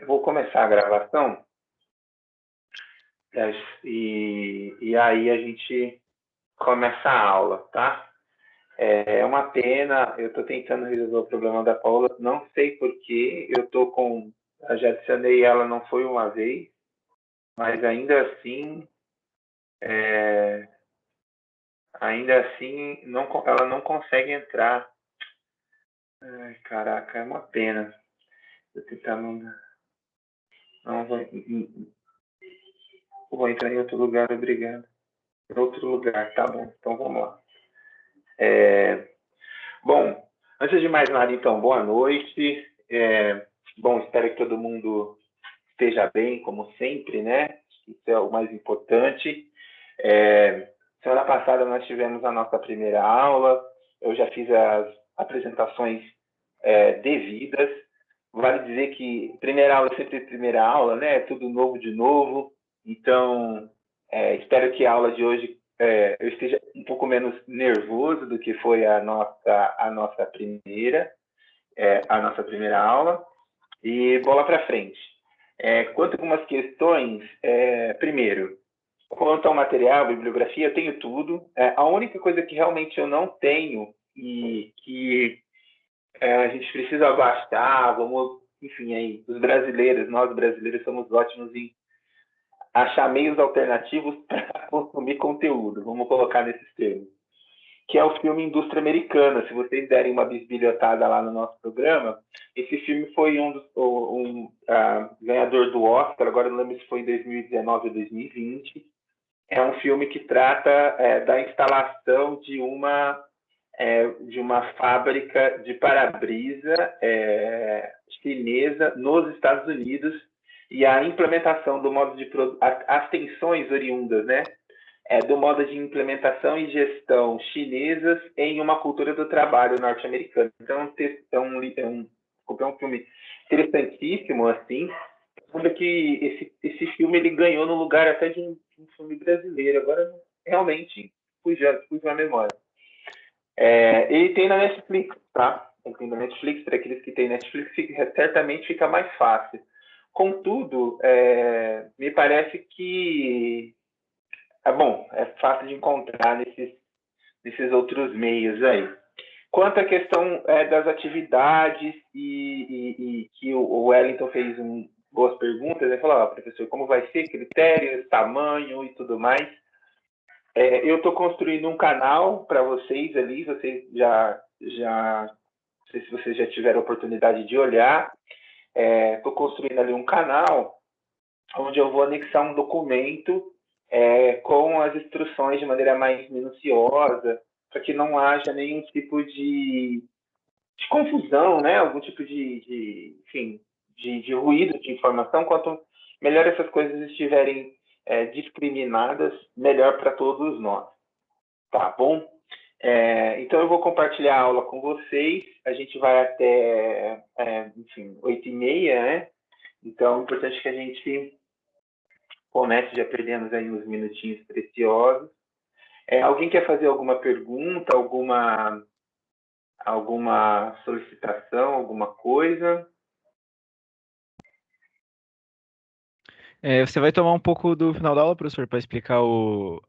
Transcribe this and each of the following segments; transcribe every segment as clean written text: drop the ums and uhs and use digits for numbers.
Vou começar a gravação e aí a gente começa a aula, tá? É uma pena, eu estou tentando resolver o problema da Paula, não sei porquê, eu já adicionei ela, não foi uma vez, mas é, ainda assim ela não consegue entrar. Ai, caraca, é uma pena. Vou tentar não vou entrar em outro lugar, obrigado. Em outro lugar, tá bom, então vamos lá. É, Bom, antes de mais nada, então, boa noite. Bom, espero que todo mundo esteja bem, como sempre, né? Isso é o mais importante. Semana passada nós tivemos a nossa primeira aula, eu já fiz as apresentações devidas. Vale dizer que primeira aula é sempre primeira aula, né? É tudo novo de novo. Então, espero que a aula de hoje eu esteja um pouco menos nervoso do que foi a nossa primeira aula. E bola para frente. Quanto a algumas questões, primeiro, quanto ao material, bibliografia, eu tenho tudo. A única coisa que realmente eu não tenho e que a gente precisa baixar, enfim, aí, nós brasileiros somos ótimos em achar meios alternativos para consumir conteúdo, vamos colocar nesses termos, que é o filme Indústria Americana. Se vocês derem uma bisbilhotada lá no nosso programa, esse filme foi ganhador do Oscar, agora não lembro se foi em 2019 ou 2020. É um filme que trata da instalação de uma fábrica de para-brisa chinesa nos Estados Unidos e a implementação do modo de as tensões oriundas, né, do modo de implementação e gestão chinesas em uma cultura do trabalho norte-americana. Então, é um filme interessantíssimo, assim. Lembra que esse filme ele ganhou no lugar até de um filme brasileiro. Agora, realmente, fugiu a memória. Ele tem na Netflix, tá? Ele tem na Netflix, para aqueles que têm Netflix, certamente fica mais fácil. Contudo, me parece que é fácil de encontrar nesses outros meios aí. Quanto à questão das atividades e que o Wellington fez boas perguntas, ele falou, professor, como vai ser, critérios, tamanho e tudo mais. Eu estou construindo um canal para vocês ali, vocês não sei se vocês já tiveram a oportunidade de olhar, estou construindo ali um canal onde eu vou anexar um documento com as instruções de maneira mais minuciosa, para que não haja nenhum tipo de confusão, né? Algum tipo enfim, de ruído de informação. Quanto melhor essas coisas estiverem discriminadas, melhor para todos nós. Tá bom? Então, eu vou compartilhar a aula com vocês. A gente vai até, enfim, 8h30, né? Então, é importante que a gente comece já perdendo aí uns minutinhos preciosos. Alguém quer fazer alguma pergunta, alguma solicitação, alguma coisa? Você vai tomar um pouco do final da aula, professor, para explicar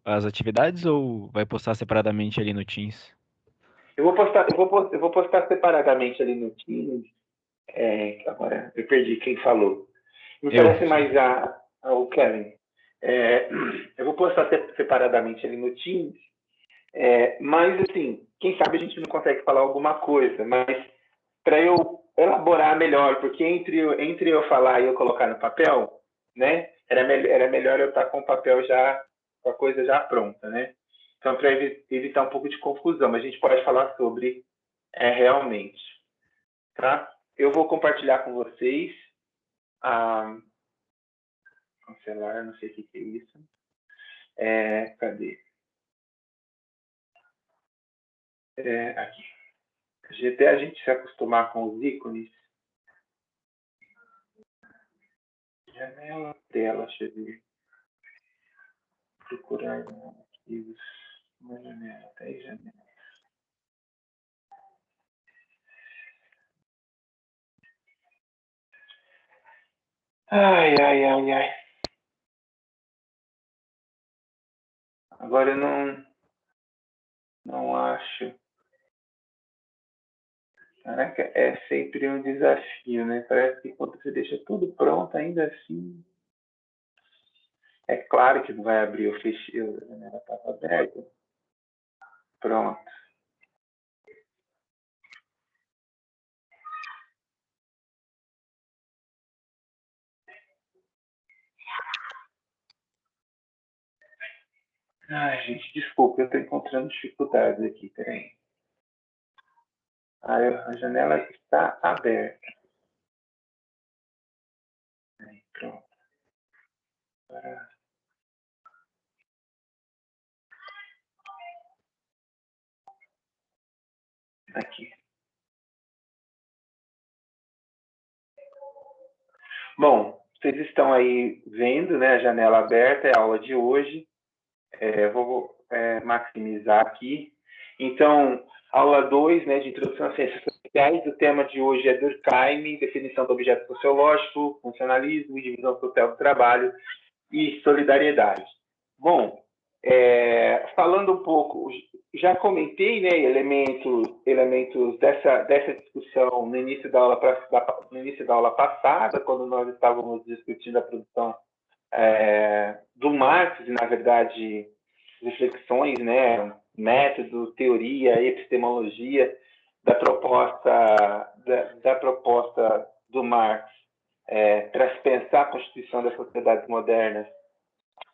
as atividades ou vai postar separadamente ali no Teams? Eu vou postar separadamente ali no Teams. Agora eu perdi quem falou. Me Eu. parece mais o Kevin. Eu vou postar separadamente ali no Teams. Mas, assim, quem sabe a gente não consegue falar alguma coisa, mas para eu elaborar melhor, porque entre eu falar e eu colocar no papel, né, era melhor eu estar com o papel já, com a coisa já pronta, né? Então, para evitar um pouco de confusão, a gente pode falar sobre realmente, tá? Eu vou compartilhar com vocês cancelar, não sei o que é isso. Cadê? Aqui. Até a gente se acostumar com os ícones. Janela, tela, deixa eu ver. Procurar arquivos. Uma janela, 10 janelas. Ai, ai, ai, ai. Agora eu não acho. Caraca, é sempre um desafio, né? Parece que quando você deixa tudo pronto, ainda assim. É claro que não vai abrir, eu fechei, a janela estava aberta. Pronto. Ai, gente, desculpa, eu estou encontrando dificuldades aqui, peraí. A janela está aberta. Aí, pronto. Agora, aqui. Bom, vocês estão aí vendo, né, a janela aberta, é a aula de hoje. Vou maximizar aqui. Então, aula 2, né, de Introdução às Ciências Sociais. O tema de hoje é Durkheim, definição do objeto sociológico, funcionalismo, divisão social do trabalho e solidariedade. Bom, falando um pouco, já comentei, né, elementos dessa discussão no início da aula passada, quando nós estávamos discutindo a produção do Marx, e, na verdade, reflexões, né, método, teoria, epistemologia da proposta do Marx para se pensar a constituição das sociedades modernas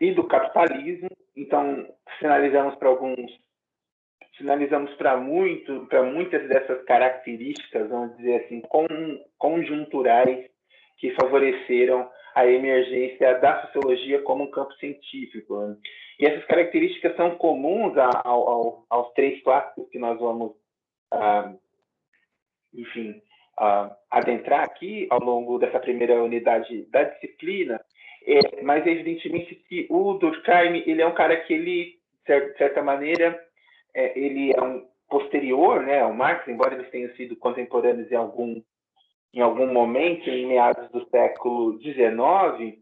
e do capitalismo. Então, sinalizamos para muitas dessas características, vamos dizer assim, conjunturais que favoreceram a emergência da sociologia como um campo científico. Né? E essas características são comuns aos três clássicos que nós vamos, enfim, adentrar aqui ao longo dessa primeira unidade da disciplina, mas evidentemente que o Durkheim ele é um cara que ele, de certa maneira, ele é um posterior, né, ao Marx, embora eles tenham sido contemporâneos em algum momento, em meados do século XIX,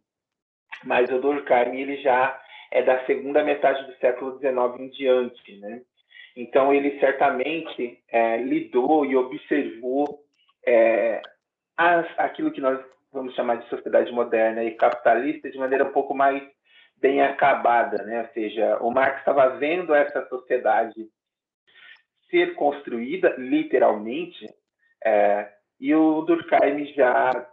mas o Durkheim ele já é da segunda metade do século XIX em diante, né? Então ele certamente lidou e observou aquilo que nós vamos chamar de sociedade moderna e capitalista de maneira um pouco mais bem acabada, né? Ou seja, o Marx estava vendo essa sociedade ser construída, literalmente, e o Durkheim já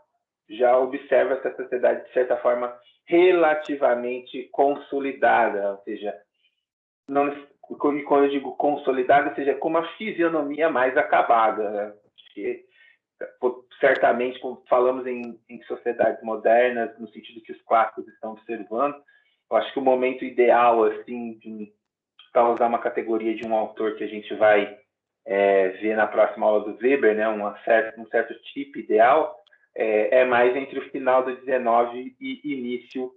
observa essa sociedade, de certa forma, relativamente consolidada, ou seja, não, quando eu digo consolidada, ou seja, com uma fisionomia mais acabada. Né? Porque, certamente, quando falamos em sociedades modernas, no sentido que os clássicos estão observando, eu acho que o momento ideal, assim, para usar uma categoria de um autor que a gente vai ver na próxima aula do Weber, né, um certo tipo ideal, é mais entre o final do 19 e início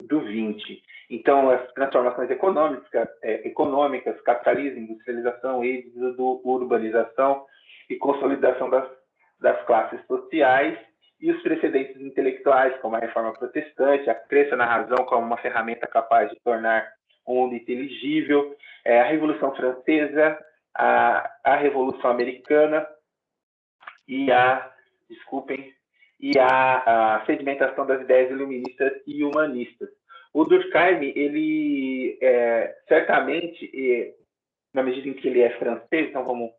do 20. Então, as transformações econômicas, capitalismo, industrialização, êxodo, urbanização e consolidação das classes sociais e os precedentes intelectuais, como a reforma protestante, a crença na razão como uma ferramenta capaz de tornar o mundo inteligível, a Revolução Francesa, a Revolução Americana e a sedimentação das ideias iluministas e humanistas. O Durkheim, ele certamente, na medida em que ele é francês, então vamos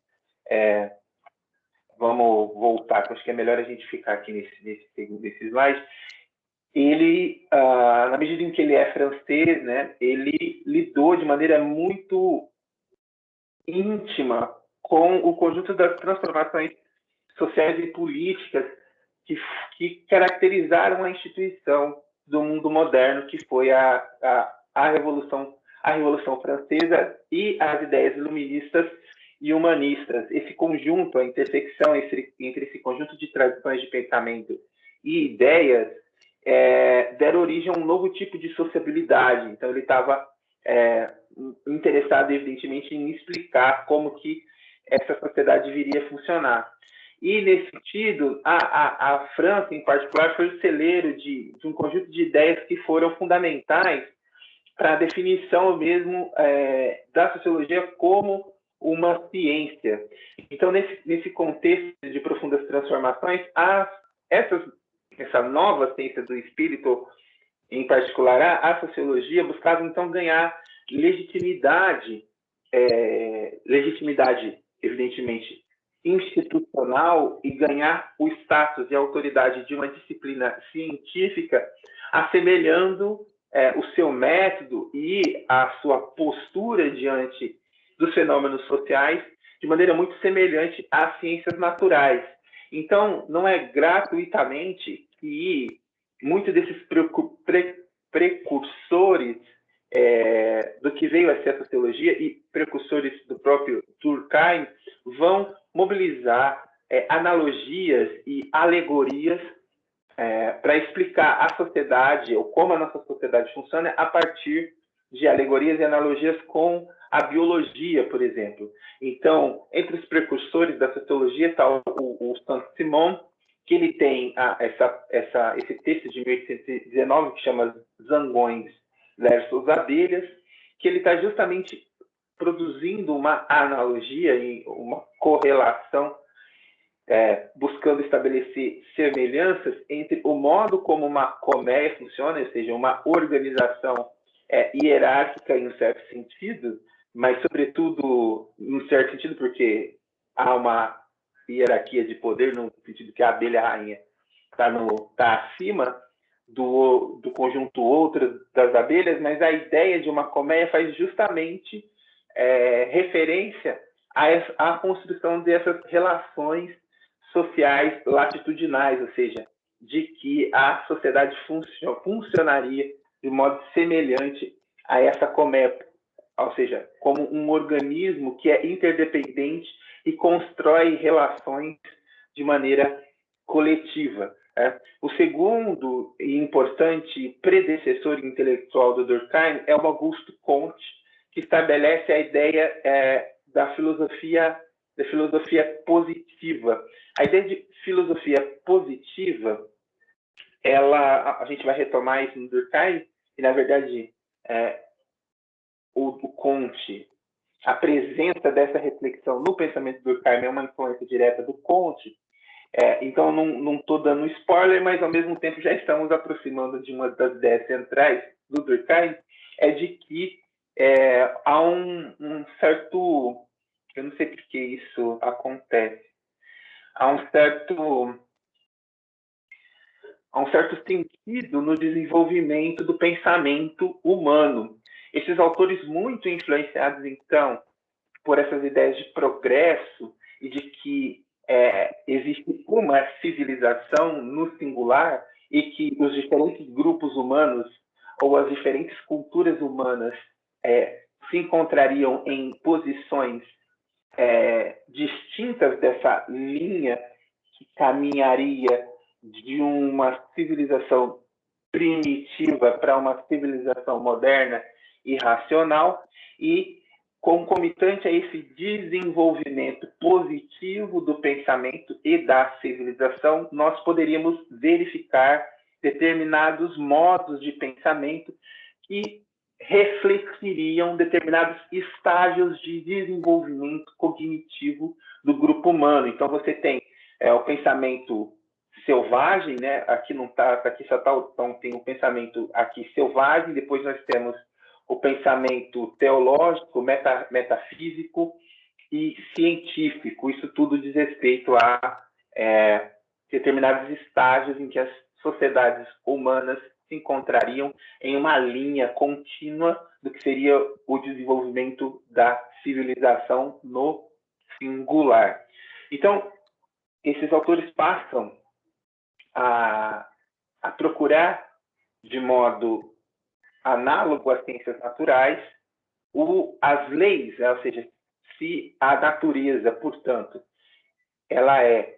voltar, acho que é melhor a gente ficar aqui nesse slide. Ele, na medida em que ele é francês, né, ele lidou de maneira muito íntima com o conjunto das transformações sociais e políticas que caracterizaram a instituição do mundo moderno, que foi a Revolução Francesa e as ideias iluministas e humanistas. Esse conjunto, a intersecção entre esse conjunto de tradições de pensamento e ideias, deram origem a um novo tipo de sociabilidade. Então, ele estava interessado, evidentemente, em explicar como que essa sociedade viria a funcionar. E, nesse sentido, a França, em particular, foi o celeiro de um conjunto de ideias que foram fundamentais para a definição mesmo da sociologia como uma ciência. Então, nesse contexto de profundas transformações, essa nova ciência do espírito, em particular a sociologia, buscava então ganhar legitimidade, evidentemente institucional, e ganhar o status e a autoridade de uma disciplina científica, assemelhando o seu método e a sua postura diante dos fenômenos sociais de maneira muito semelhante às ciências naturais. Então, não é gratuitamente que muitos desses precursores do que veio a ser a sociologia e precursores do próprio Durkheim vão mobilizar analogias e alegorias para explicar a sociedade, ou como a nossa sociedade funciona, a partir de alegorias e analogias com a biologia, por exemplo. Então, entre os precursores da sociologia está o Saint-Simon, que ele tem esse texto de 1819 que chama Zangões versus Abelhas, que ele está justamente produzindo uma analogia e uma correlação, buscando estabelecer semelhanças entre o modo como uma colmeia funciona, ou seja, uma organização hierárquica em um certo sentido, mas, sobretudo, em um certo sentido, porque há uma hierarquia de poder, no sentido que a abelha rainha está acima do conjunto outras das abelhas, mas a ideia de uma colmeia faz justamente referência à construção dessas relações sociais latitudinais, ou seja, de que a sociedade funcionaria de modo semelhante a essa colmeia, ou seja, como um organismo que é interdependente e constrói relações de maneira coletiva. O segundo e importante predecessor intelectual do Durkheim é o Auguste Comte, que estabelece a ideia da filosofia positiva. A ideia de filosofia positiva, a gente vai retomar isso no Durkheim, e, na verdade, o Comte, a presença dessa reflexão no pensamento do Durkheim é uma influência direta do Comte. Então, não estou dando spoiler, mas, ao mesmo tempo, já estamos aproximando de uma das ideias centrais do Durkheim, de que há um certo... Eu não sei por que isso acontece. Há um certo sentido no desenvolvimento do pensamento humano. Esses autores muito influenciados, então, por essas ideias de progresso e de que existe uma civilização no singular e que os diferentes grupos humanos ou as diferentes culturas humanas se encontrariam em posições distintas dessa linha que caminharia de uma civilização primitiva para uma civilização moderna e racional, e concomitante a esse desenvolvimento positivo do pensamento e da civilização, nós poderíamos verificar determinados modos de pensamento que refletiriam determinados estágios de desenvolvimento cognitivo do grupo humano. Então, você tem o pensamento selvagem, né? Aqui não tá, aqui só tá, então tem o pensamento aqui selvagem, depois nós temos o pensamento teológico, metafísico e científico. Isso tudo diz respeito a determinados estágios em que as sociedades humanas se encontrariam em uma linha contínua do que seria o desenvolvimento da civilização no singular. Então, esses autores passam a procurar, de modo análogo às ciências naturais, as leis, ou seja, se a natureza, portanto, ela é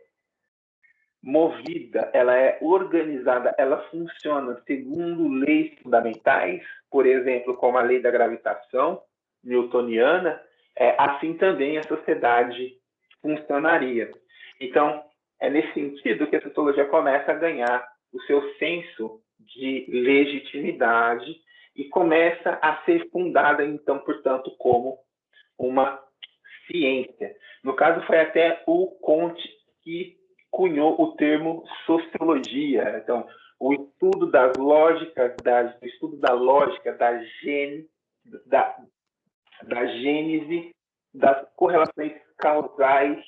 movida, ela é organizada, ela funciona segundo leis fundamentais, por exemplo, como a lei da gravitação newtoniana, assim também a sociedade funcionaria. Então, é nesse sentido que a sociologia começa a ganhar o seu senso de legitimidade e começa a ser fundada, então, portanto, como uma ciência. No caso, foi até o Comte que cunhou o termo sociologia. Então, o estudo das lógicas, o estudo da lógica da gênese, das correlações causais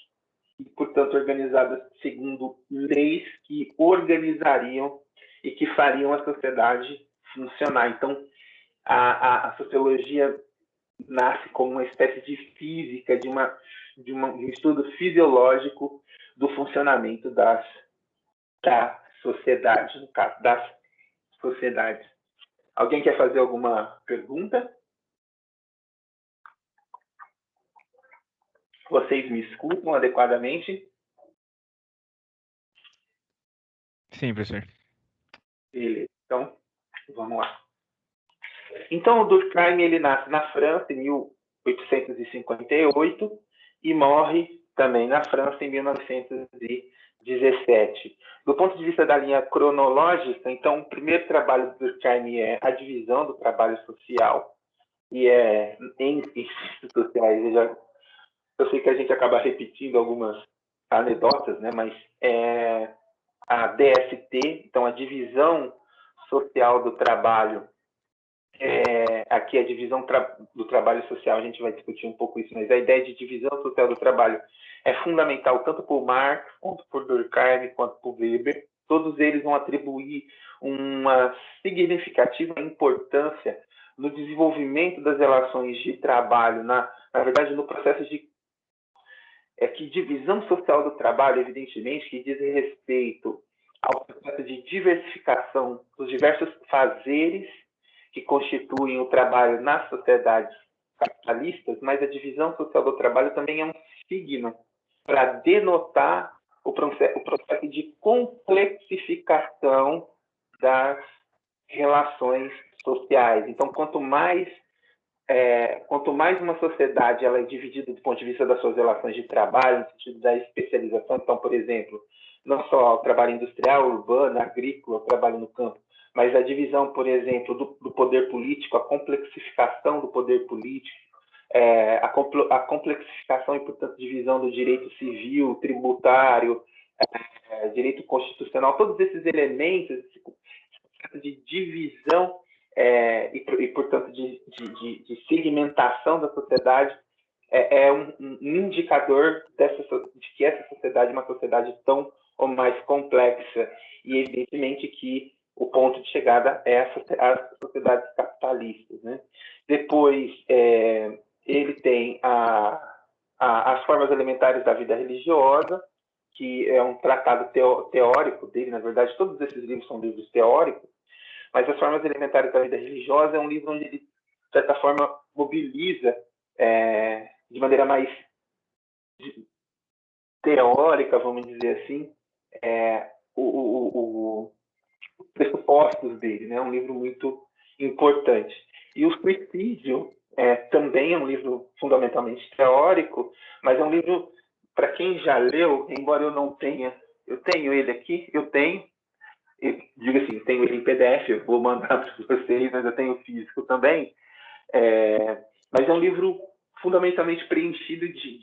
e, portanto, organizadas segundo leis que organizariam e que fariam a sociedade funcionar. Então, a sociologia nasce como uma espécie de física, de um estudo fisiológico do funcionamento da sociedade, no caso, das sociedades. Alguém quer fazer alguma pergunta? Vocês me escutam adequadamente? Sim, professor. Beleza. Então, vamos lá. Então, o Durkheim, ele nasce na França em 1858 e morre também na França em 1917. Do ponto de vista da linha cronológica, então, o primeiro trabalho do Durkheim é a divisão do trabalho social, e é em ciências sociais. Eu sei que a gente acaba repetindo algumas anedotas, né? Mas é a DST, então a divisão social do trabalho, aqui a divisão do trabalho social, a gente vai discutir um pouco isso, mas a ideia de divisão social do trabalho é fundamental tanto por Marx, quanto por Durkheim, quanto por Weber. Todos eles vão atribuir uma significativa importância no desenvolvimento das relações de trabalho, na verdade, no processo de que divisão social do trabalho, evidentemente, que diz respeito ao processo de diversificação dos diversos fazeres que constituem o trabalho nas sociedades capitalistas, mas a divisão social do trabalho também é um signo para denotar o processo de complexificação das relações sociais. Então, quanto mais uma sociedade ela é dividida do ponto de vista das suas relações de trabalho, no sentido da especialização, então, por exemplo, não só o trabalho industrial, urbano, agrícola, o trabalho no campo, mas a divisão, por exemplo, do poder político, a complexificação do poder político, a complexificação e, portanto, divisão do direito civil, tributário, direito constitucional, todos esses elementos, esse processo de divisão e, portanto, de segmentação da sociedade é um indicador de que essa sociedade é uma sociedade tão ou mais complexa. E, evidentemente, que o ponto de chegada é as sociedades capitalistas, né? Depois, ele tem as formas elementares da vida religiosa, que é um tratado teórico dele. Na verdade, todos esses livros são livros teóricos, mas as formas elementares da vida religiosa é um livro onde ele, de certa forma, mobiliza de maneira mais teórica, vamos dizer assim, os pressupostos dele, né? É um livro muito importante. E o Suicídio também é um livro fundamentalmente teórico, mas é um livro, para quem já leu, embora eu não tenha, eu tenho ele aqui, digo assim, tenho ele em PDF, eu vou mandar para vocês, mas eu tenho físico também, mas é um livro fundamentalmente preenchido de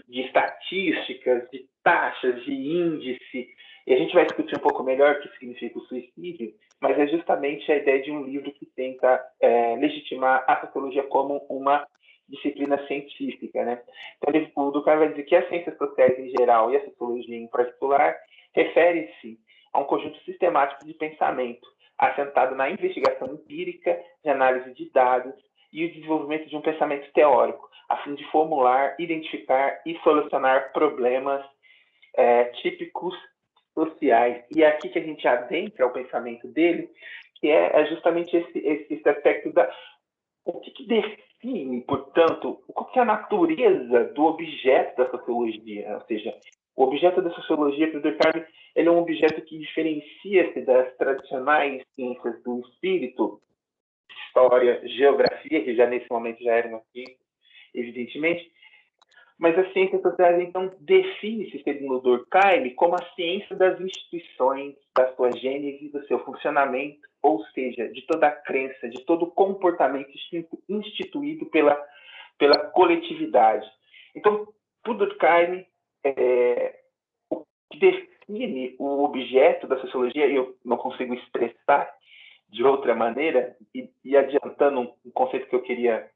estatísticas, de taxas, de índice, e a gente vai discutir um pouco melhor o que significa o suicídio, mas é justamente a ideia de um livro que tenta legitimar a sociologia como uma disciplina científica, né? Então, o Durkheim vai dizer que as ciências sociais em geral e a sociologia em particular refere-se a um conjunto sistemático de pensamento, assentado na investigação empírica, de análise de dados e o desenvolvimento de um pensamento teórico, a fim de formular, identificar e solucionar problemas típicos sociais. E é aqui que a gente adentra o pensamento dele, que é justamente esse aspecto o que define, portanto, qual que é a natureza do objeto da sociologia, ou seja, o objeto da sociologia, para o Durkheim, ele é um objeto que diferencia-se das tradicionais ciências do espírito, história, geografia, que já nesse momento já eram aqui, evidentemente, Mas as ciências sociais, então, define-se, segundo Durkheim, como a ciência das instituições, da sua gênese, do seu funcionamento, ou seja, de toda a crença, de todo o comportamento instituído pela coletividade. Então, por Durkheim, o que define o objeto da sociologia, eu não consigo expressar de outra maneira, e adiantando um conceito que eu queria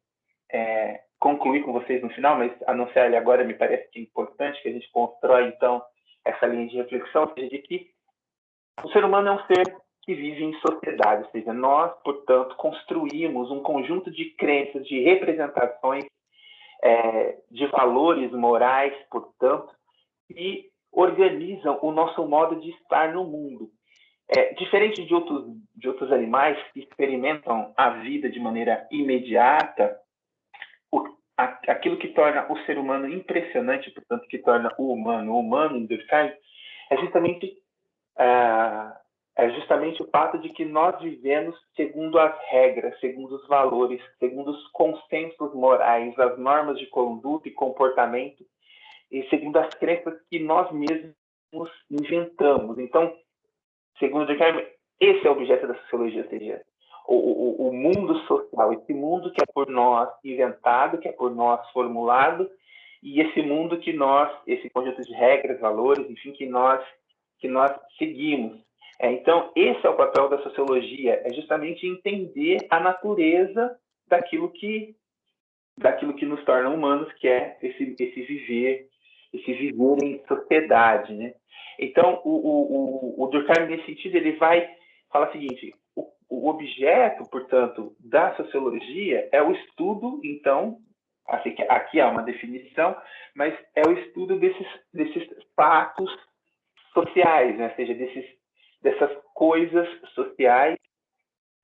concluir com vocês no final, mas anunciar ele agora me parece que é importante que a gente constrói, então, essa linha de reflexão, ou seja, de que o ser humano é um ser que vive em sociedade, ou seja, nós, portanto, construímos um conjunto de crenças, de representações, de valores morais, portanto, que organizam o nosso modo de estar no mundo. Diferente de outros animais que experimentam a vida de maneira imediata, aquilo que torna o ser humano impressionante, portanto, que torna o humano em Durkheim, é justamente o fato de que nós vivemos segundo as regras, segundo os valores, segundo os consensos morais, as normas de conduta e comportamento, e segundo as crenças que nós mesmos inventamos. Então, segundo Durkheim, esse é o objeto da sociologia, ou seja, o mundo social, esse mundo que é por nós inventado, que é por nós formulado, e esse mundo que esse conjunto de regras, valores, enfim, que nós seguimos. Então, esse é o papel da sociologia, é justamente entender a natureza daquilo que nos torna humanos, que é esse viver em sociedade, né? Então, o Durkheim, nesse sentido, ele vai falar o seguinte: o objeto, portanto, da sociologia é o estudo, então, assim, aqui há uma definição, mas é o estudo desses fatos sociais, né? Ou seja, dessas coisas sociais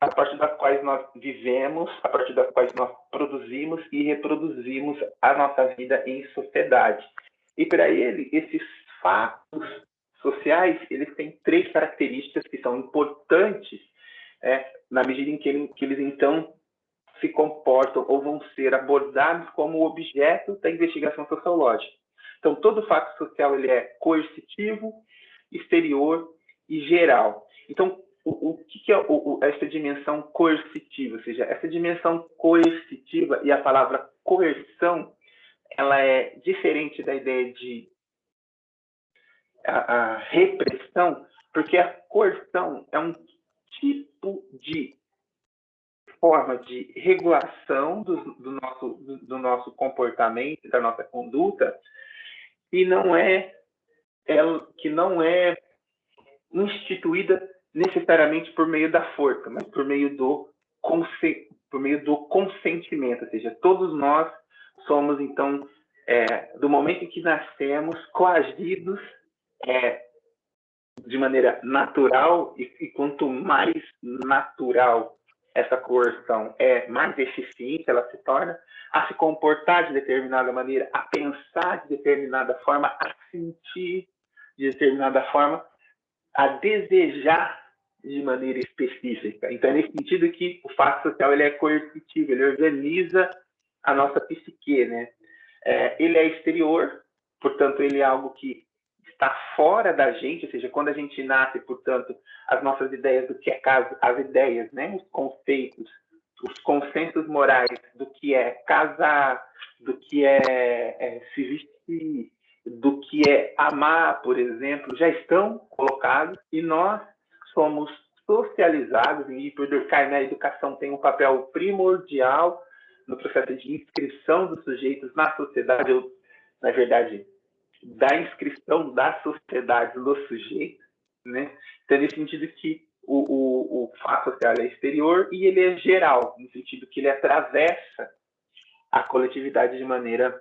a partir das quais nós vivemos, a partir das quais nós produzimos e reproduzimos a nossa vida em sociedade. E para ele, esses fatos sociais, eles têm três características que são importantes, na medida em que eles então se comportam ou vão ser abordados como objeto da investigação sociológica. Então, todo fato social ele é coercitivo, exterior e geral. Então, o que é essa dimensão coercitiva? Ou seja, essa dimensão coercitiva e a palavra coerção, ela é diferente da ideia de a repressão, porque a coerção é um tipo de forma de regulação do nosso comportamento, da nossa conduta, que não é instituída necessariamente por meio da força, mas por meio do consentimento, ou seja, todos nós somos, então, do momento em que nascemos, coagidos de maneira natural, e quanto mais natural essa coerção mais eficiente ela se torna, a se comportar de determinada maneira, a pensar de determinada forma, a sentir de determinada forma, a desejar de maneira específica. Então, é nesse sentido que o fato social ele é coercitivo, ele organiza a nossa psique, né? Ele é exterior, portanto, ele é algo que está fora da gente, ou seja, quando a gente nasce, portanto, as nossas ideias do que é caso, as ideias, né, os conceitos, os consensos morais do que é casar, do que é se vestir, do que é amar, por exemplo, já estão colocados e nós somos socializados, e por Durkheim a educação tem um papel primordial no processo de inscrição dos sujeitos na sociedade, ou, na verdade, da inscrição da sociedade no sujeito, né? Então, nesse sentido que o fato social é exterior e ele é geral, no sentido que ele atravessa a coletividade de maneira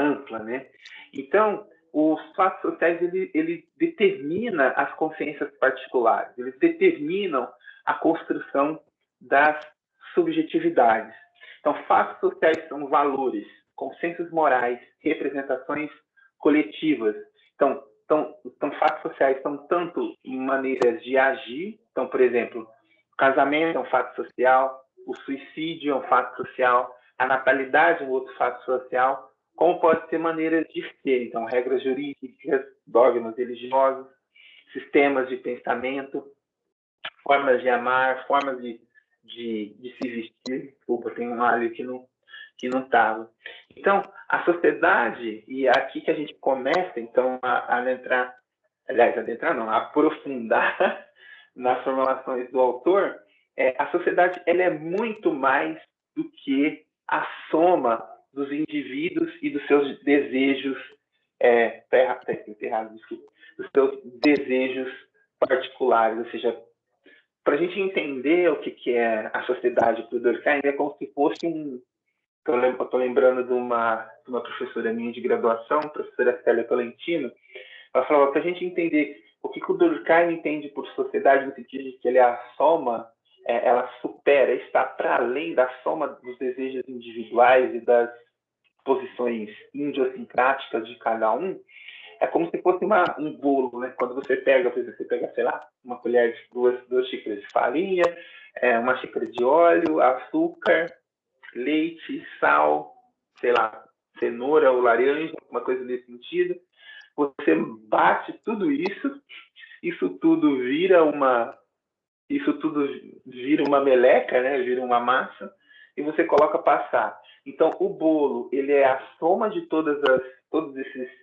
ampla, né? Então, os fatos sociais ele determina as consciências particulares, eles determinam a construção das subjetividades. Então, fatos sociais são valores, consensos morais, representações coletivas. Então, fatos sociais são tanto maneiras de agir. Então, por exemplo, o casamento é um fato social, o suicídio é um fato social, a natalidade é um outro fato social, como pode ser maneiras de ser, então, regras jurídicas, dogmas religiosos, sistemas de pensamento, formas de amar, formas de se vestir. Desculpa, tem um alho que não estava. Então, a sociedade, e é aqui que a gente começa, então, a aprofundar nas formulações do autor, a sociedade ela é muito mais do que a soma dos indivíduos e dos seus desejos, dos seus desejos particulares, ou seja, para a gente entender o que é a sociedade para o Durkheim, é como se fosse um... Estou lembrando de uma professora minha de graduação, professora Célia Tolentino. Ela falava, para a gente entender o que o Durkheim entende por sociedade, no sentido de que ele é a soma, ela supera, está para além da soma dos desejos individuais e das posições idiosincráticas de cada um. É como se fosse um bolo, né? Quando você pega, sei lá, uma colher de duas xícaras de farinha, uma xícara de óleo, açúcar, leite, sal, sei lá, cenoura ou laranja, uma coisa nesse sentido. Você bate tudo isso, isso tudo vira uma meleca, né? Vira uma massa, e você coloca passar. Então, o bolo, ele é a soma de todos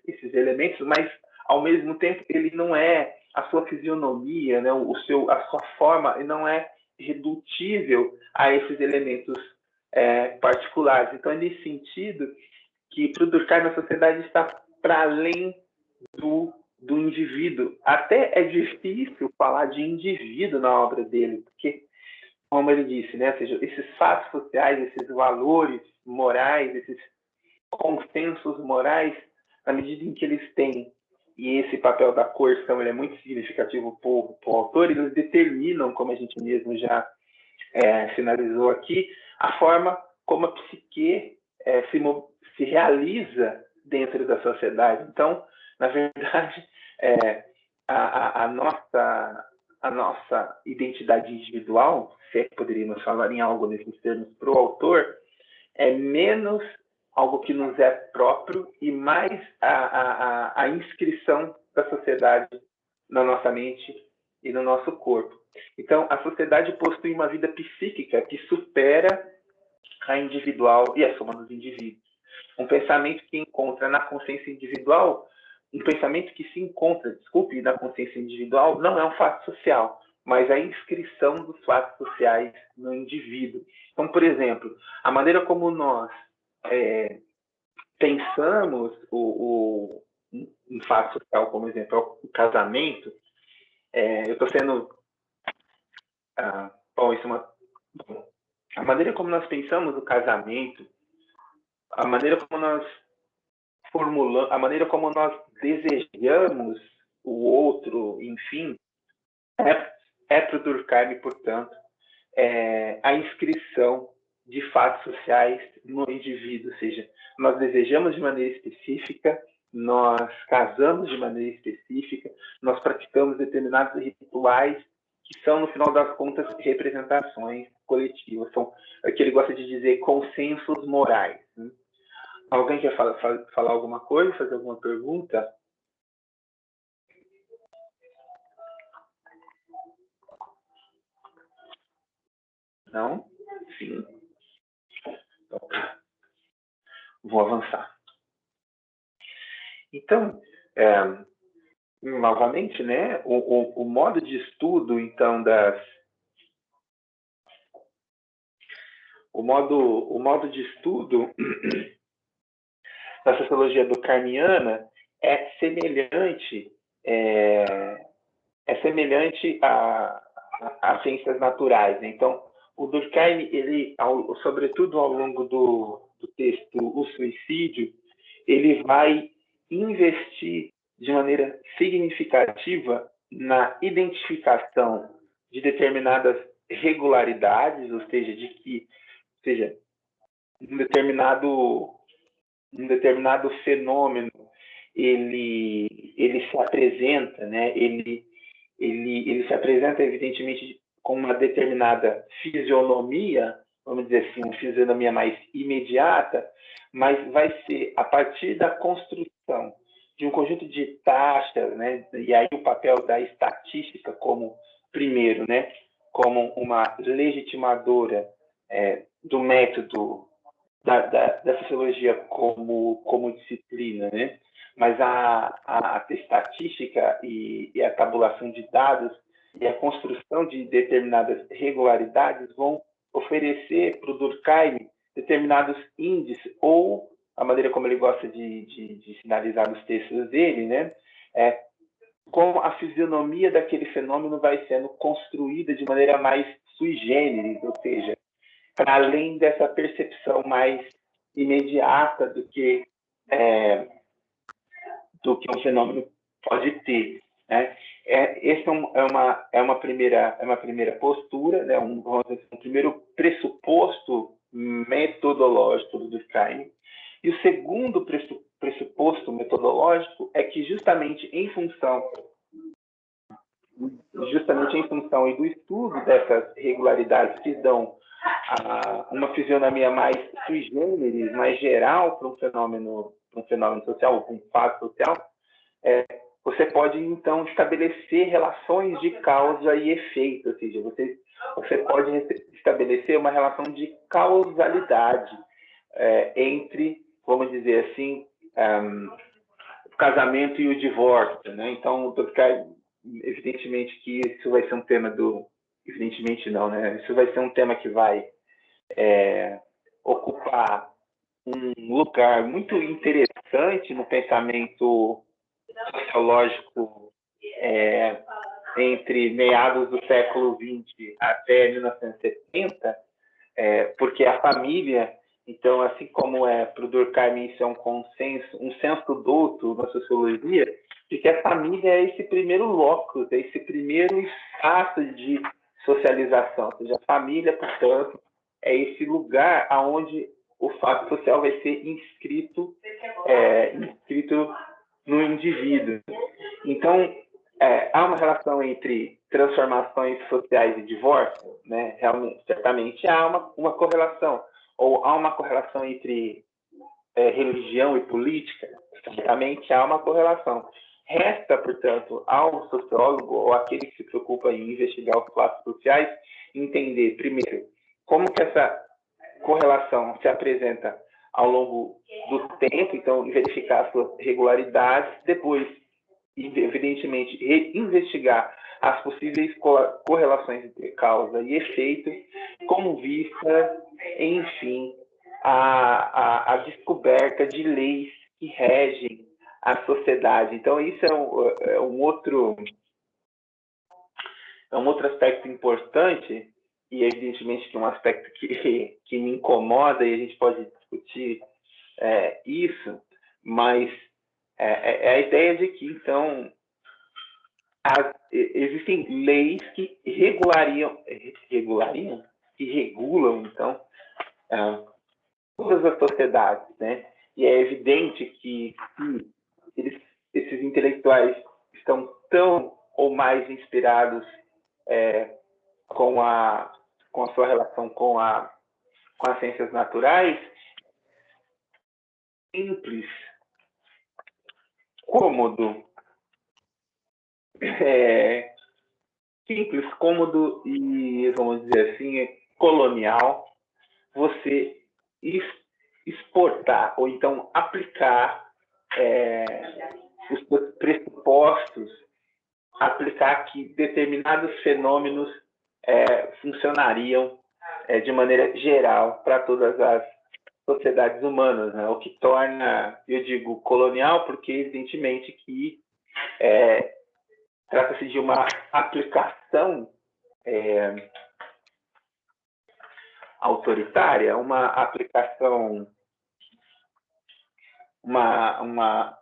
esses elementos, mas, ao mesmo tempo, ele não é a sua fisionomia, né? A sua forma não é redutível a esses elementos particulares. Então, é nesse sentido que, para o Durkheim, a sociedade está para além do indivíduo. Até é difícil falar de indivíduo na obra dele, porque, como ele disse, né, ou seja, esses fatos sociais, esses valores morais, esses consensos morais, na medida em que eles têm, e esse papel da coerção ele é muito significativo para o autor, eles determinam, como a gente mesmo já finalizou aqui, a forma como a psique se realiza dentro da sociedade. Então, na verdade, a nossa identidade individual, se é que poderíamos falar em algo nesses termos para o autor, é menos algo que nos é próprio e mais a inscrição da sociedade na nossa mente e no nosso corpo. Então, a sociedade possui uma vida psíquica que supera a individual e a soma dos indivíduos. Um pensamento que encontra na consciência individual, um pensamento que se encontra, na consciência individual, não é um fato social, mas a inscrição dos fatos sociais no indivíduo. Então, por exemplo, a maneira como nós pensamos um fato social, como exemplo, o casamento, eu estou sendo... a maneira como nós pensamos o casamento, a maneira como nós formulamos, a maneira como nós desejamos o outro, enfim, para o Durkheim, portanto, a inscrição de fatos sociais no indivíduo, ou seja, nós desejamos de maneira específica, nós casamos de maneira específica, nós praticamos determinados rituais que são, no final das contas, representações coletivas. São o que ele gosta de dizer consensos morais. Né? Alguém quer falar alguma coisa, fazer alguma pergunta? Não? Sim. Então, vou avançar. Então, novamente, né, o modo de estudo, então, o modo de estudo da sociologia durkheimiana é semelhante às ciências naturais. Né? Então, o Durkheim, ele, sobretudo ao longo do texto O Suicídio, ele vai investir de maneira significativa na identificação de determinadas regularidades, ou seja, um determinado fenômeno ele se apresenta, né? Ele se apresenta evidentemente com uma determinada fisionomia, vamos dizer assim, uma fisionomia mais imediata, mas vai ser a partir da construção de um conjunto de taxas, né? E aí o papel da estatística como primeiro, né? Como uma legitimadora do método da sociologia como disciplina, né? Mas a estatística e a tabulação de dados e a construção de determinadas regularidades vão oferecer para o Durkheim determinados índices, ou a maneira como ele gosta de sinalizar nos textos dele, né? Como a fisionomia daquele fenômeno vai sendo construída de maneira mais sui generis, ou seja, para além dessa percepção mais imediata do que um fenômeno pode ter, né? Essa é uma primeira postura, né? um primeiro pressuposto metodológico do Durkheim. E o segundo pressuposto metodológico é que justamente em função e do estudo dessas regularidades que dão uma fisionomia mais sui generis, mais geral para um fenômeno social, para um fato social, você pode, então, estabelecer relações de causa e efeito, ou seja, você pode estabelecer uma relação de causalidade entre, vamos dizer assim, o casamento e o divórcio, né? Então, evidentemente que isso vai ser um tema evidentemente não, né? Isso vai ser um tema que vai ocupar um lugar muito interessante no pensamento sociológico entre meados do século XX até 1970, porque a família, então, assim como para o Durkheim isso é um senso douto na sociologia, de que a família é esse primeiro locus, é esse primeiro espaço de socialização, ou seja, a família, portanto, é esse lugar aonde o fato social vai ser inscrito no indivíduo. Então, há uma relação entre transformações sociais e divórcio, né? Realmente, certamente há uma correlação, ou há uma correlação entre religião e política, certamente há uma correlação. Resta, portanto, ao sociólogo ou àquele que se preocupa em investigar os fatos sociais, entender, primeiro, como que essa correlação se apresenta ao longo do tempo, então verificar as suas regularidades, depois, evidentemente, investigar as possíveis correlações entre causa e efeito, como vista, enfim, a descoberta de leis que regem a sociedade. Então, isso é um outro aspecto importante, e evidentemente que é um aspecto que me incomoda, e a gente pode discutir isso, mas é a ideia de que, então, existem leis que regulam, então, todas as sociedades, né? E é evidente que esses intelectuais estão tão ou mais inspirados com a sua relação com as ciências naturais, simples, cômodo, e, vamos dizer assim, colonial, você exportar ou então aplicar os pressupostos, aplicar que determinados fenômenos funcionariam de maneira geral para todas as sociedades humanas, né? O que torna, eu digo, colonial, porque evidentemente que trata-se de uma aplicação autoritária, uma aplicação, uma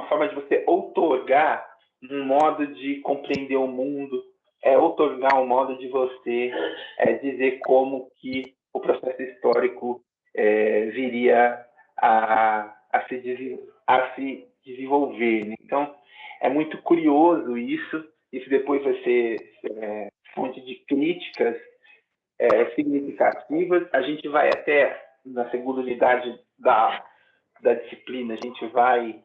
forma de você outorgar um modo de compreender o mundo, outorgar um modo de você dizer como que o processo histórico viria a se desenvolver. Né? Então, é muito curioso isso depois vai ser fonte de críticas significativas. A gente vai até, na segunda unidade da disciplina, a gente vai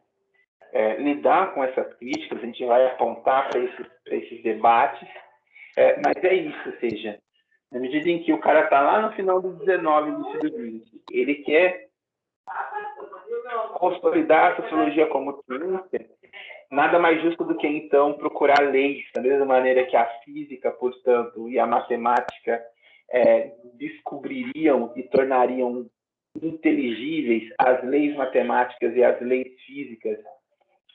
lidar com essas críticas, a gente vai apontar para esses debates, mas é isso, ou seja, na medida em que o cara está lá no final do 19, início do 20, ele quer consolidar a sociologia como ciência, nada mais justo do que, então, procurar leis, da mesma maneira que a física, portanto, e a matemática descobririam e tornariam inteligíveis as leis matemáticas e as leis físicas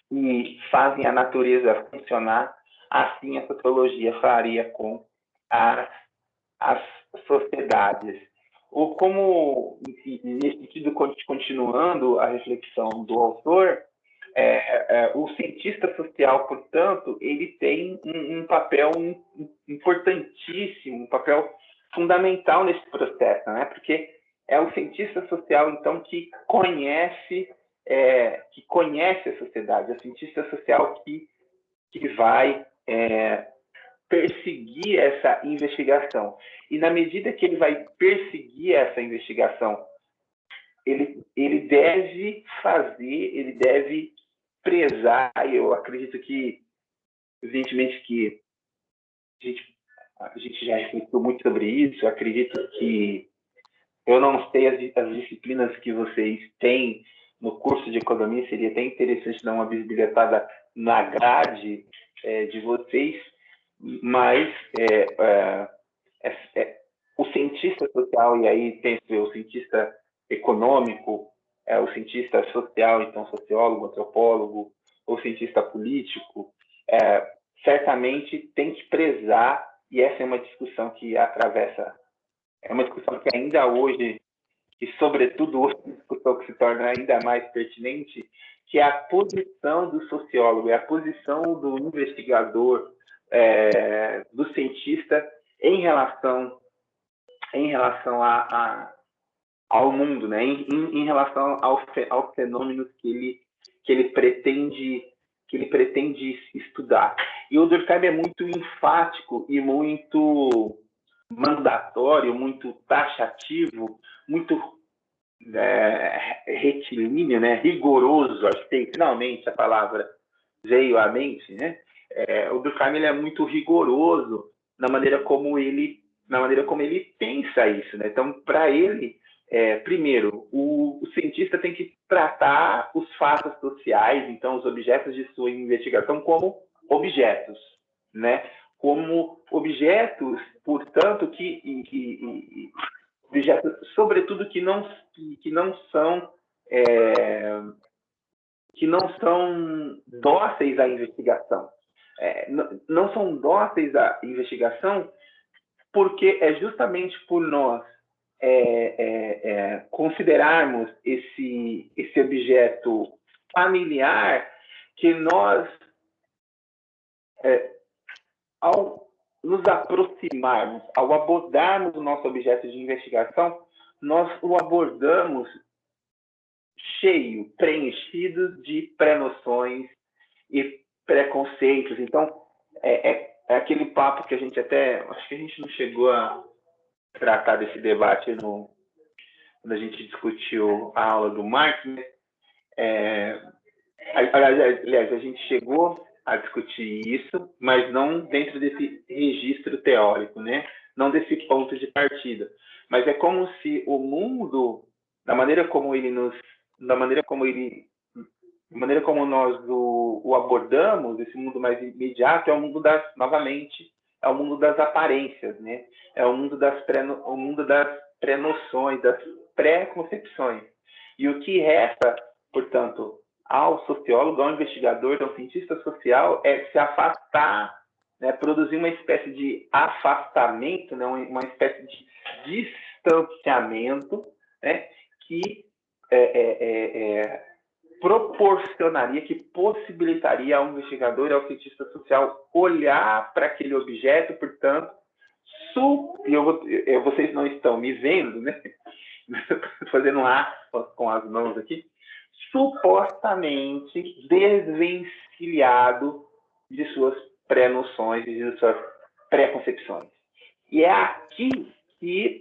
que fazem a natureza funcionar, assim a sociologia faria com as sociedades. Ou como, nesse sentido, continuando a reflexão do autor, o cientista social, portanto, ele tem um papel importantíssimo, um papel fundamental nesse processo, né? Porque é o cientista social, então, que conhece a sociedade, é o cientista social que vai perseguir essa investigação. E na medida que ele vai perseguir essa investigação, ele deve prezar, e eu acredito que, evidentemente, que a gente já refletiu muito sobre isso, eu acredito que eu não sei as disciplinas que vocês têm no curso de economia, seria até interessante dar uma bisbilhotada na grade de vocês, mas o cientista social, e aí tem o cientista econômico, o cientista social, então sociólogo, antropólogo, ou cientista político, certamente tem que prezar, e essa é uma discussão que atravessa, é uma discussão que ainda hoje, e sobretudo hoje, uma discussão que se torna ainda mais pertinente, que é a posição do sociólogo, é a posição do investigador, do cientista em relação ao mundo, né? em relação aos fenômenos que ele pretende estudar. E o Durkheim é muito enfático e muito mandatório, muito taxativo, muito retilíneo, né? Rigoroso, acho que finalmente a palavra veio à mente, né? O Durkheim ele é muito rigoroso na maneira como ele pensa isso, né? Então, para ele, primeiro, o cientista tem que tratar os fatos sociais, então os objetos de sua investigação como objetos, né? Como objetos, portanto, objetos, sobretudo, que não são dóceis à investigação. Não são dóceis à investigação porque é justamente por nós considerarmos esse objeto familiar que nós, ao nos aproximarmos, ao abordarmos o nosso objeto de investigação, nós o abordamos cheio, preenchido de pré-noções e preconceitos. Então, é aquele papo que a gente acho que a gente não chegou a tratar desse debate quando a gente discutiu a aula do Marx, né? Aliás, a gente chegou a discutir isso, mas não dentro desse registro teórico, né? Não desse ponto de partida. Mas é como se o mundo, da maneira como nós o abordamos, esse mundo mais imediato, é o mundo é o mundo das aparências, né? É o mundo das pré-noções, das pré-concepções. E o que resta, portanto, ao sociólogo, ao investigador, ao cientista social, é se afastar, né? Produzir uma espécie de afastamento, né? Uma espécie de distanciamento, né? Que proporcionaria, que possibilitaria ao investigador e ao cientista social olhar para aquele objeto, portanto, vocês não estão me vendo, né? Estou fazendo aspas com as mãos aqui, supostamente desvencilhado de suas pré-noções e de suas pré-concepções. E é aqui que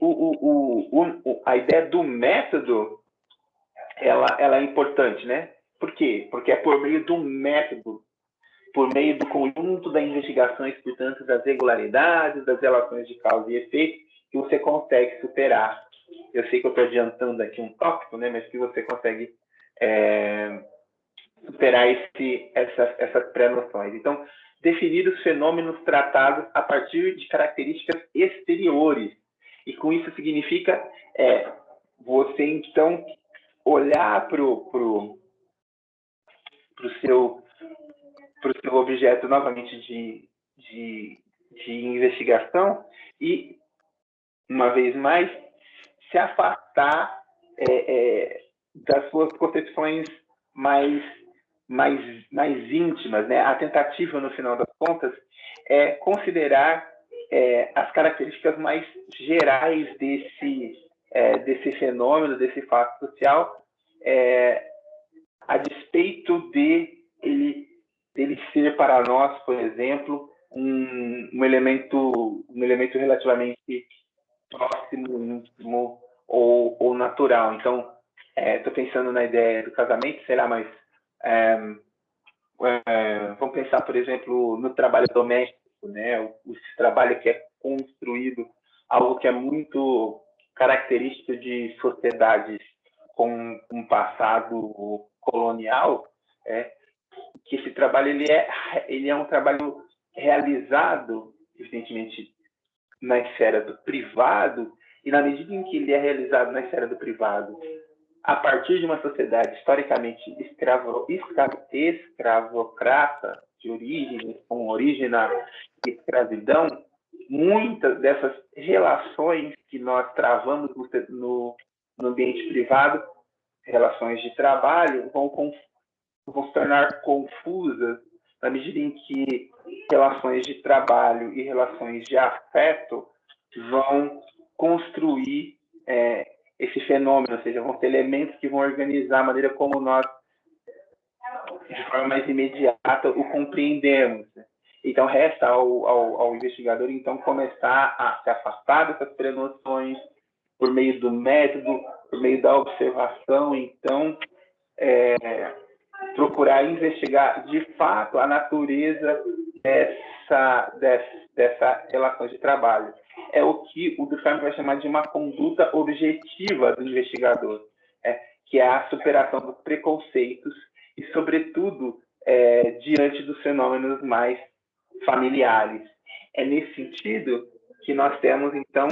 a ideia do método ela é importante, né? Por quê? Porque é por meio do método, por meio do conjunto das investigações, portanto, das regularidades, das relações de causa e efeito, que você consegue superar. Eu sei que eu estou adiantando aqui um tópico, né? Mas que você consegue superar essas pré-noções. Então, definir os fenômenos tratados a partir de características exteriores. E com isso significa você, então, olhar para o seu objeto, novamente, de investigação e, uma vez mais, se afastar das suas concepções mais íntimas, né? A tentativa, no final das contas, é considerar as características mais gerais desse fenômeno, desse fato social, a despeito dele ser para nós, por exemplo, um elemento relativamente próximo, íntimo ou natural. Então, estou pensando na ideia do casamento, sei lá, mas vamos pensar, por exemplo, no trabalho doméstico, né? Esse trabalho que é construído, algo que é muito característico de sociedades com um passado colonial, que esse trabalho ele é um trabalho realizado, evidentemente, na esfera do privado, e na medida em que ele é realizado na esfera do privado, a partir de uma sociedade historicamente escravocrata de origem, com origem na escravidão, muitas dessas relações que nós travamos no ambiente privado, relações de trabalho, vão se tornar confusas na medida em que relações de trabalho e relações de afeto vão construir esse fenômeno, ou seja, vão ter elementos que vão organizar a maneira como nós, de forma mais imediata, o compreendemos. Então, resta ao investigador, então, começar a se afastar dessas prenoções por meio do método, por meio da observação, então, procurar investigar, de fato, a natureza dessa relação de trabalho. É o que o Durkheim vai chamar de uma conduta objetiva do investigador, que é a superação dos preconceitos e, sobretudo, diante dos fenômenos mais familiares. É nesse sentido que nós temos, então,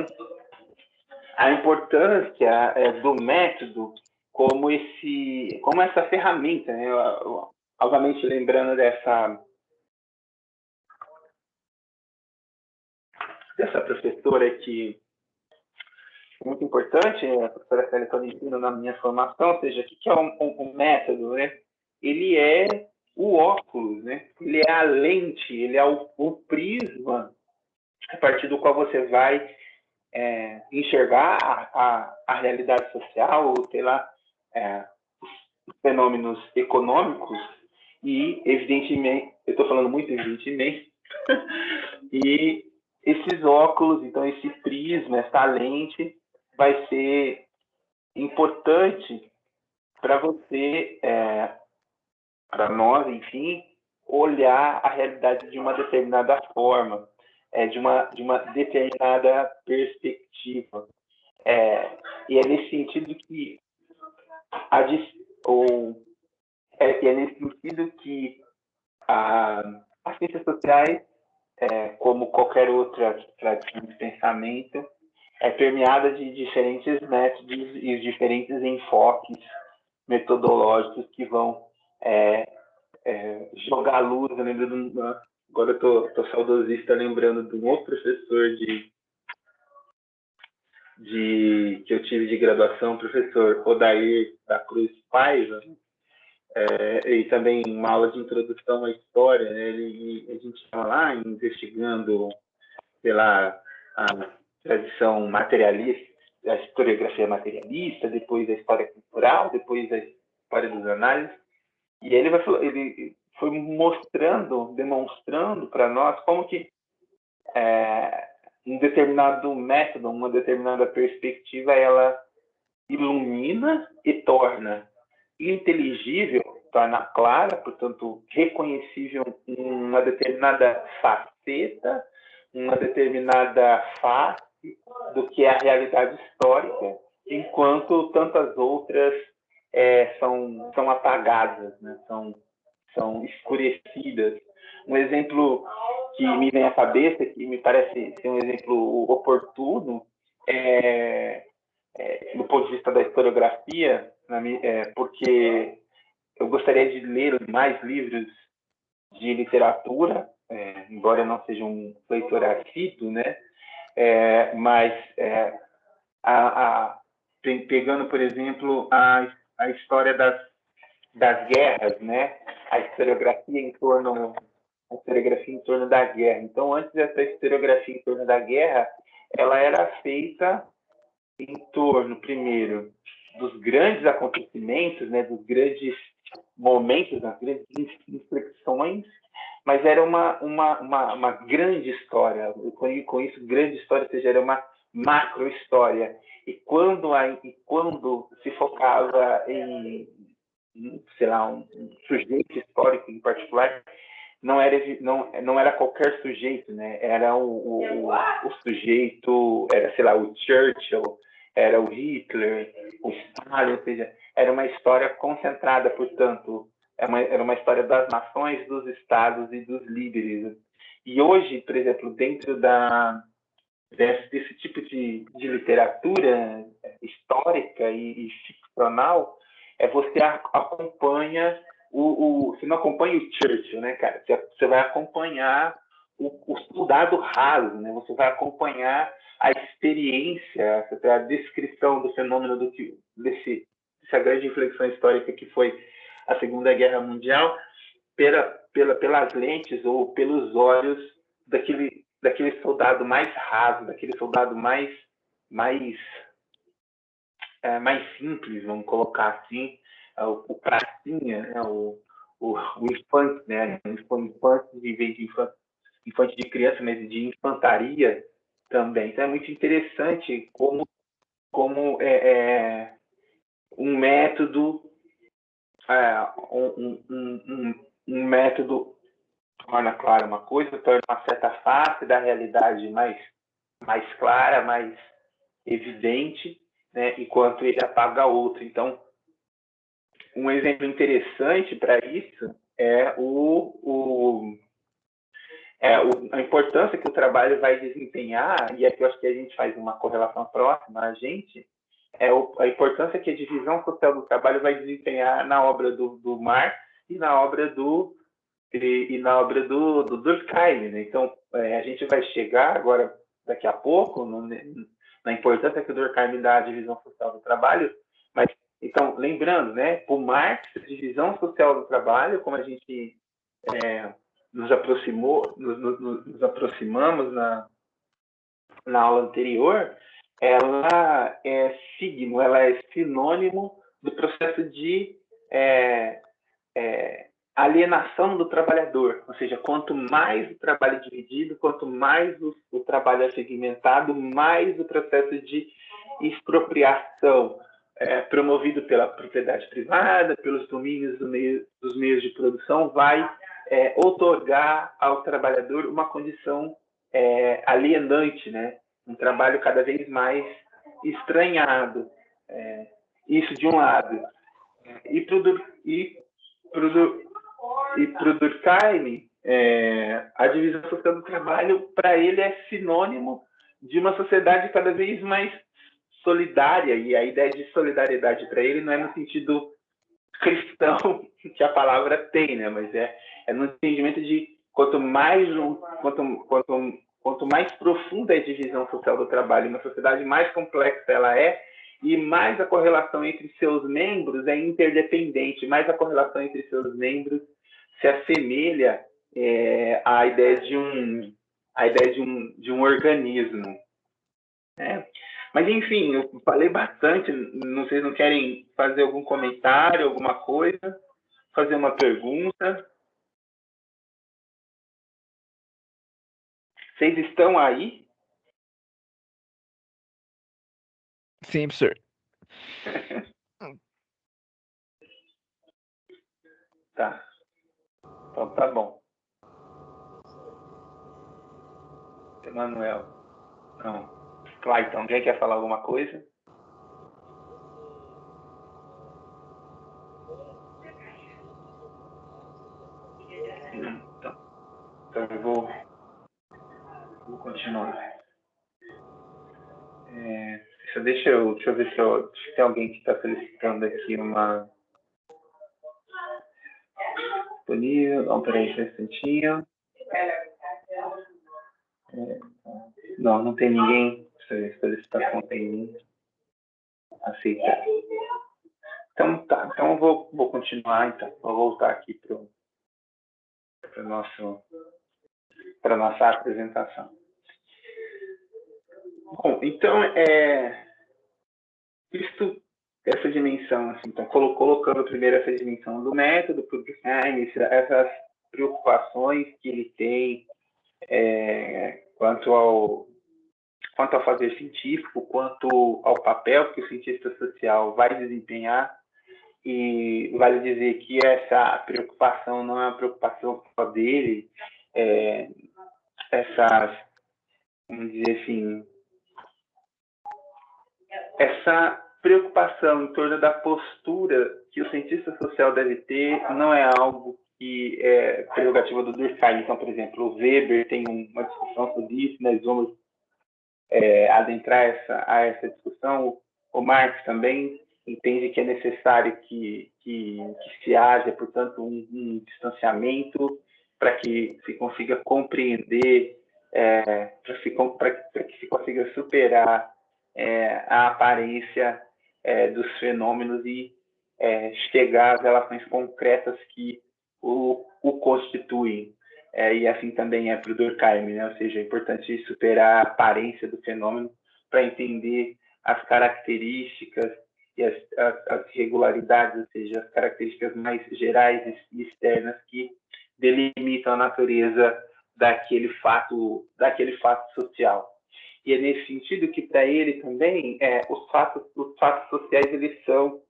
a importância do método como essa ferramenta, né? Obviamente, lembrando dessa professora que é muito importante, a professora Célia Tolentino, na minha formação, ou seja, o que é um método, né? Ele é o óculos, né? Ele é a lente, ele é o prisma a partir do qual você vai enxergar a realidade social, ou sei lá, os fenômenos econômicos e, evidentemente, eu estou falando muito evidentemente, e esses óculos, então esse prisma, essa lente, vai ser importante para você, para nós, enfim, olhar a realidade de uma determinada forma, de uma determinada perspectiva. E é nesse sentido que as ciências sociais, como qualquer outra tradição de pensamento, é permeada de diferentes métodos e diferentes enfoques metodológicos que vão jogar luz. Eu lembro agora eu tô saudosista, lembrando de um outro professor que eu tive de graduação, professor Odair da Cruz Paiva, e também uma aula de introdução à história, né? A gente estava lá investigando, sei lá, a tradição materialista, a historiografia materialista, depois a história cultural, depois a história dos análises, e ele foi demonstrando para nós como que um determinado método, uma determinada perspectiva, ela ilumina e torna inteligível, torna clara, portanto, reconhecível uma determinada faceta, uma determinada face do que é a realidade histórica, enquanto tantas outras são apagadas, né? São escurecidas. Um exemplo que me vem à cabeça, que me parece ser um exemplo oportuno, do ponto de vista da historiografia, porque eu gostaria de ler mais livros de literatura, embora eu não seja um leitor assíduo, né? Mas pegando, por exemplo, a história das guerras, né? A historiografia em torno da guerra. Então, antes dessa historiografia em torno da guerra, ela era feita em torno, primeiro, dos grandes acontecimentos, né, dos grandes momentos, das grandes inflexões, mas era uma grande história. Com isso, grande história, ou seja, era uma macro história. E quando se focava em, sei lá, um sujeito histórico em particular, não era qualquer sujeito, né? Era o sujeito, era, sei lá, o Churchill, era o Hitler, o Stalin, ou seja, era uma história concentrada, portanto, era uma história das nações, dos estados e dos líderes. E hoje, por exemplo, dentro desse tipo de literatura histórica e ficcional, você acompanha você não acompanha o Churchill, né, cara? Você vai acompanhar o soldado raso, né? Você vai acompanhar a experiência, a descrição do fenômeno dessa grande inflexão histórica que foi a Segunda Guerra Mundial pelas lentes ou pelos olhos daquele soldado mais raso, daquele soldado mais simples, vamos colocar assim, o pracinha, né? o infante, né? Infante em vez de infante de criança, mas de infantaria também. Então é muito interessante como um método um método torna clara uma coisa, torna uma certa face da realidade mais clara, mais evidente, né? Enquanto ele apaga a outra. Então, um exemplo interessante para isso é a importância que o trabalho vai desempenhar, e aqui eu acho que a gente faz uma correlação próxima a gente, a importância que a divisão social do trabalho vai desempenhar na obra do Marx e na obra do Durkheim, né? Então, a gente vai chegar agora, daqui a pouco, na importância que o Durkheim dá à divisão social do trabalho, mas, então, lembrando, né, o Marx, a divisão social do trabalho, como a gente nos aproximamos na aula anterior, ela é sinônimo do processo de alienação do trabalhador, ou seja, quanto mais o trabalho é dividido, quanto mais o trabalho é segmentado, mais o processo de expropriação promovido pela propriedade privada, pelos domínios dos meios de produção, vai outorgar ao trabalhador uma condição alienante, né? Um trabalho cada vez mais estranhado. Isso de um lado. E para o Durkheim, a divisão social do trabalho, para ele, é sinônimo de uma sociedade cada vez mais solidária, e a ideia de solidariedade para ele não é no sentido cristão que a palavra tem, né? Mas é no entendimento de quanto mais profunda é a divisão social do trabalho, uma sociedade mais complexa ela é, e mais a correlação entre seus membros é interdependente, mais a correlação entre seus membros se assemelha à ideia de um organismo. Né? Mas, enfim, eu falei bastante. Vocês não querem fazer algum comentário, alguma coisa? Fazer uma pergunta? Vocês estão aí? Sim, professor. Tá. Então tá bom. Emanuel. Não. Clayton, alguém quer falar alguma coisa? Então eu vou continuar. Deixa eu ver se tem alguém que está solicitando aqui uma disponível. Não, peraí, um instantinho. Não tem ninguém. Solicitação tem aceita. Então tá, então eu vou continuar, então. Vou voltar aqui para nossa apresentação. Bom, então, visto essa dimensão, assim, então, colocando primeiro essa dimensão do método, para o design, essas preocupações que ele tem quanto ao fazer científico, quanto ao papel que o cientista social vai desempenhar, e vale dizer que essa preocupação não é uma preocupação só dele, vamos dizer assim, essa preocupação em torno da postura que o cientista social deve ter não é algo que é prerrogativa do Durkheim. Então, por exemplo, o Weber tem uma discussão sobre isso, nós vamos adentrar a essa discussão. O Marx também entende que é necessário que se haja, portanto, um distanciamento para que se consiga compreender, para que se consiga superar a aparência dos fenômenos e chegar às relações concretas que o constituem. E assim também é para o Durkheim, né? Ou seja, é importante superar a aparência do fenômeno para entender as características e as regularidades, ou seja, as características mais gerais e externas que delimitam a natureza daquele fato social. E é nesse sentido que, para ele também, os fatos sociais eles são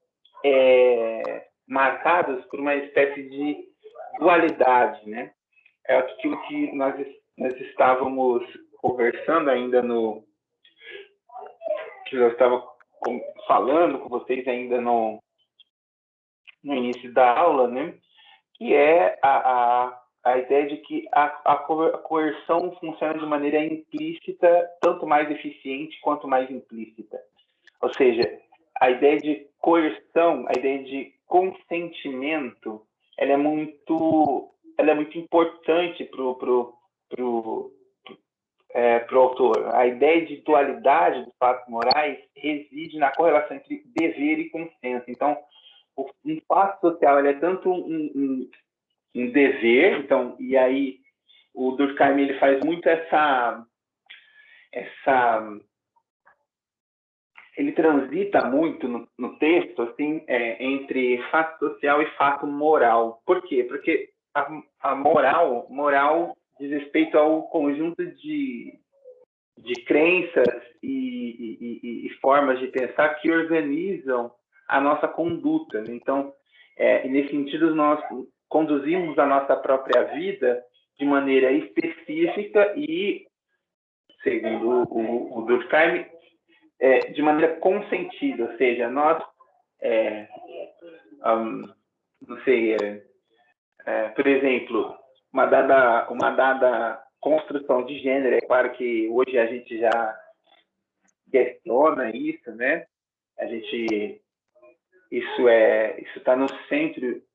marcados por uma espécie de dualidade, né? É aquilo que nós estávamos conversando ainda que eu estava falando com vocês ainda no início da aula, né? Que é a ideia de que a coerção funciona de maneira implícita, tanto mais eficiente quanto mais implícita. Ou seja, a ideia de coerção, a ideia de consentimento, ela é muito importante para o autor. A ideia de dualidade dos fatos morais reside na correlação entre dever e consenso. Então, um fato social ele é tanto um dever, então, e aí o Durkheim ele faz muito ele transita muito no texto assim, entre fato social e fato moral. Por quê? Porque a moral diz respeito ao conjunto de crenças e formas de pensar que organizam a nossa conduta. Então, nesse sentido, nós conduzimos a nossa própria vida de maneira específica e, segundo o Durkheim, de maneira consentida, ou seja, nós, não sei, por exemplo, uma dada construção de gênero, é claro que hoje a gente já questiona isso, né? Isso está no centro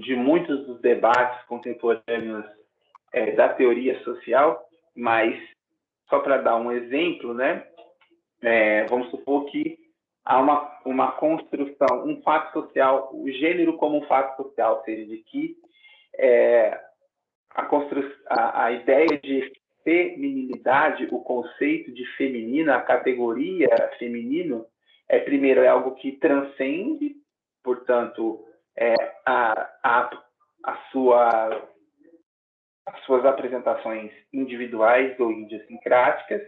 de muitos dos debates contemporâneos da teoria social, mas só para dar um exemplo, né? Vamos supor que há uma construção, um fato social, o gênero como um fato social, ou seja, de que a ideia de feminilidade, o conceito de feminina, a categoria feminino, primeiro é algo que transcende, portanto, as suas apresentações individuais ou idiosincráticas,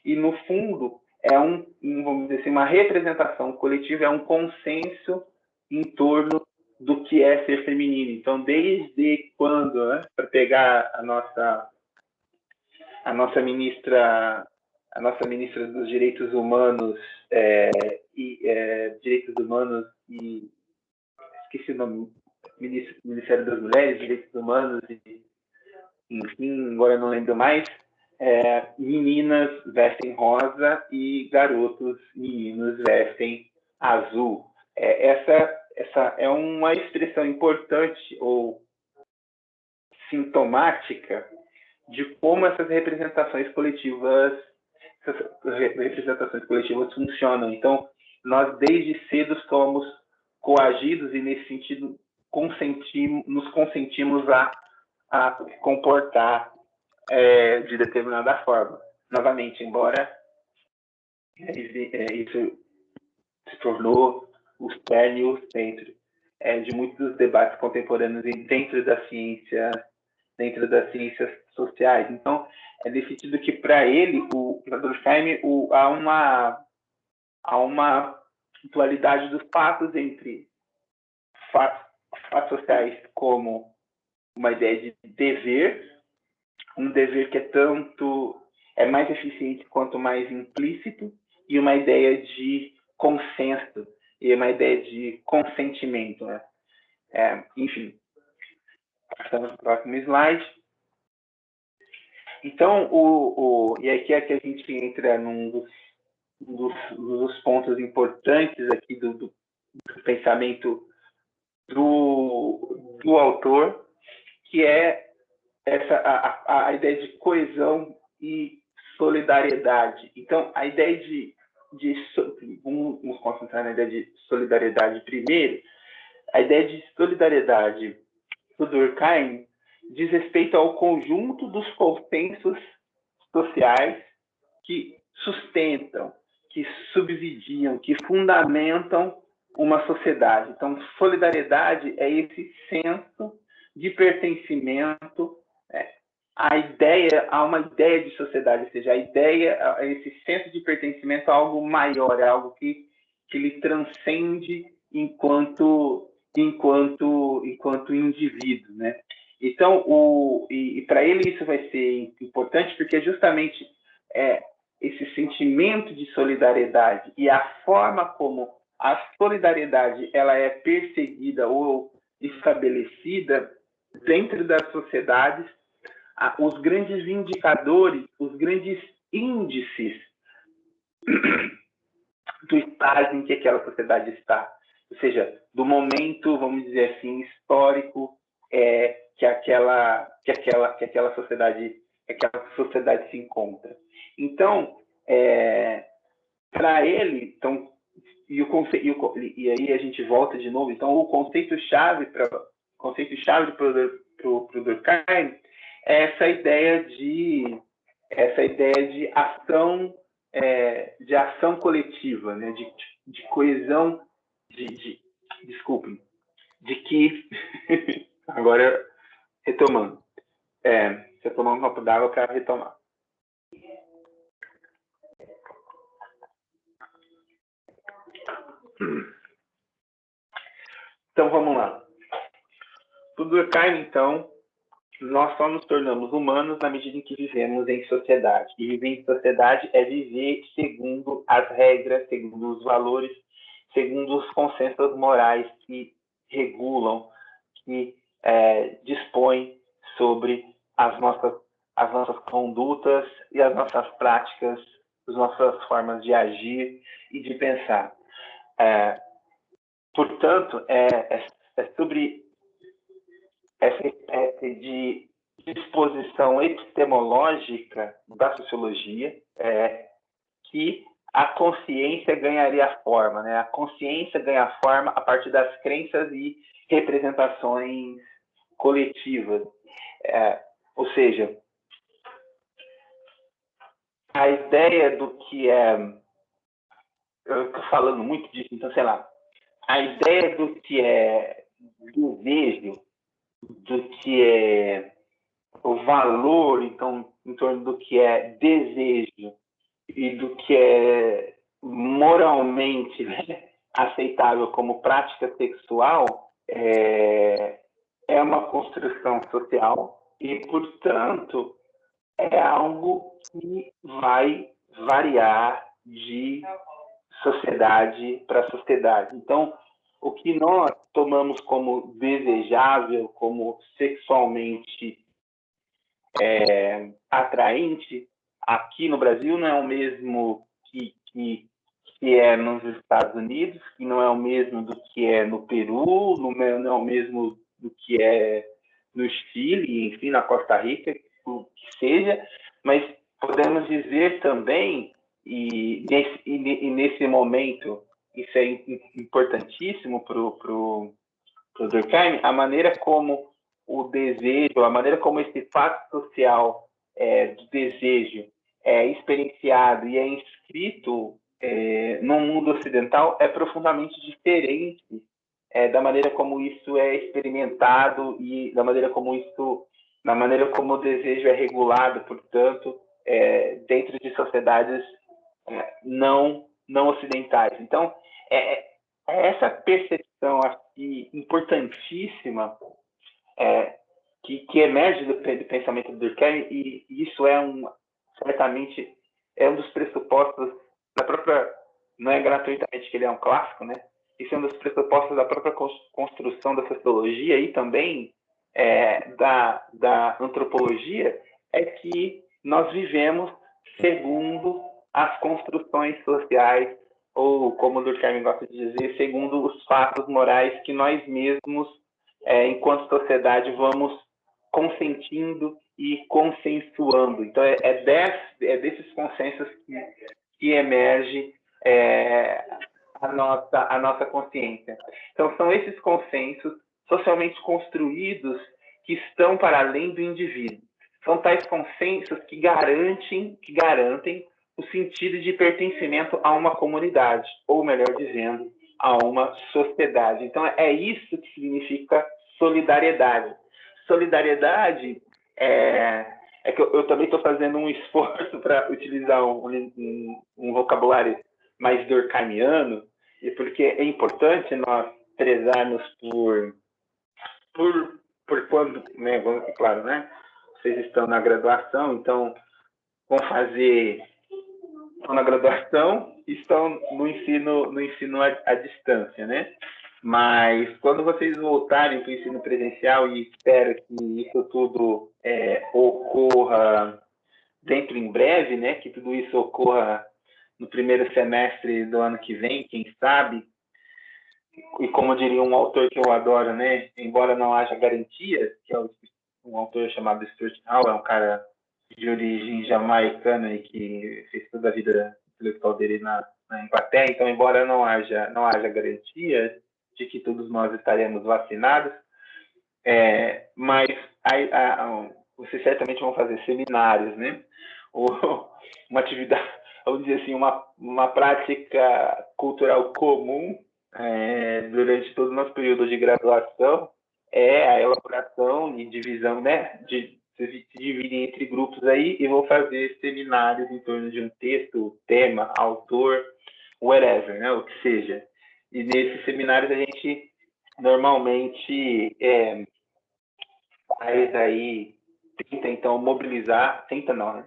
e no fundo vamos dizer assim, uma representação coletiva, é um consenso em torno do que é ser feminino. Então, desde quando, né, para pegar a nossa ministra dos Direitos Humanos Direitos Humanos e esqueci o nome, Ministério das Mulheres, Direitos Humanos e enfim, agora eu não lembro mais. Meninas vestem rosa e meninos vestem azul. Essa é uma expressão importante ou sintomática de como essas representações coletivas funcionam. Então, nós desde cedo somos coagidos e, nesse sentido, nos consentimos a comportar de determinada forma. Novamente, embora isso se tornou o cerne e o centro de muitos dos debates contemporâneos dentro das ciências sociais. Então, é nesse sentido que, para ele, o Durkheim, há uma dualidade dos fatos entre fatos sociais como uma ideia de dever, um dever que é mais eficiente quanto mais implícito, e uma ideia de consenso, e uma ideia de consentimento. Né? Enfim, passamos para o próximo slide. Então, e aqui é que a gente entra num dos pontos importantes aqui do pensamento do autor, que é a ideia de coesão e solidariedade. Então, a ideia vamos concentrar na ideia de solidariedade primeiro. A ideia de solidariedade do Durkheim diz respeito ao conjunto dos consensos sociais que sustentam, que subsidiam, que fundamentam uma sociedade. Então, solidariedade é esse senso de pertencimento, há uma ideia de sociedade, ou seja, esse senso de pertencimento a algo maior, é algo que lhe transcende enquanto indivíduo, né? Então, para ele isso vai ser importante porque justamente esse sentimento de solidariedade e a forma como a solidariedade ela é perseguida ou estabelecida dentro das sociedades, os grandes indicadores, os grandes índices do estágio em que aquela sociedade está. Ou seja, do momento, vamos dizer assim, histórico que aquela sociedade se encontra. Então, para ele, então, e aí a gente volta de novo. Então, o conceito-chave para o Durkheim é essa ideia de ação, de ação coletiva, né? de coesão, desculpem, de que agora retomando, deixa eu tomar um copo d'água para retomar. Então vamos lá. Para o Durkheim, então, nós só nos tornamos humanos na medida em que vivemos em sociedade. E viver em sociedade é viver segundo as regras, segundo os valores, segundo os consensos morais que regulam, que dispõem sobre as nossas condutas e as nossas práticas, as nossas formas de agir e de pensar. Portanto, é sobre essa espécie de disposição epistemológica da sociologia que a consciência ganharia forma, né? A consciência ganha forma a partir das crenças e representações coletivas. Ou seja, a ideia do que eu estou falando muito disso, então, sei lá, a ideia do que é desejo, do que é o valor, então, em torno do que é desejo e do que é moralmente, né, aceitável como prática sexual é uma construção social e, portanto, é algo que vai variar de sociedade para sociedade. Então, o que nós tomamos como desejável, como sexualmente atraente, aqui no Brasil não é o mesmo que é nos Estados Unidos, que não é o mesmo do que é no Peru, não é o mesmo do que é no Chile, enfim, na Costa Rica, o que seja, mas podemos dizer também, e nesse momento, isso é importantíssimo para o Durkheim, a maneira como o desejo, a maneira como esse fato social do desejo é experienciado e é inscrito no mundo ocidental é profundamente diferente da maneira como isso é experimentado e da maneira como o desejo é regulado, portanto, dentro de sociedades não ocidentais. Então, essa percepção aqui importantíssima que emerge do pensamento do Durkheim, e isso certamente é um dos pressupostos da própria, não é gratuitamente que ele é um clássico, né? Isso é um dos pressupostos da própria construção da sociologia e também da antropologia, é que nós vivemos segundo as construções sociais, ou como o Durkheim gosta de dizer, segundo os fatos morais que nós mesmos, enquanto sociedade, vamos consentindo e consensuando. Então, desses consensos que emerge a nossa consciência. Então, são esses consensos socialmente construídos que estão para além do indivíduo. São tais consensos que garantem o sentido de pertencimento a uma comunidade, ou melhor dizendo, a uma sociedade. Então, é isso que significa solidariedade. Solidariedade que eu também estou fazendo um esforço para utilizar um vocabulário mais durkheimiano, e porque é importante nós prezarmos por quando, né, claro, né? Vocês estão na graduação, então estão na graduação e estão no ensino à distância, né? Mas quando vocês voltarem para o ensino presencial, e espero que isso tudo ocorra dentro em breve, né? Que tudo isso ocorra no primeiro semestre do ano que vem, quem sabe. E como diria um autor que eu adoro, né? Embora não haja garantias, que é um autor chamado Stuart Hall, é um cara de origem jamaicana e que fez toda a vida intelectual dele na Inglaterra. Então, embora não haja garantias de que todos nós estaremos vacinados, mas vocês certamente vão fazer seminários, né? Ou uma atividade, vamos dizer assim, uma prática cultural comum durante todo o nosso período de graduação é a elaboração e divisão, né? Se dividem entre grupos aí e vão fazer seminários em torno de um texto, tema, autor, whatever, né? O que seja. E nesses seminários a gente normalmente faz aí, tenta então mobilizar, tenta não, né?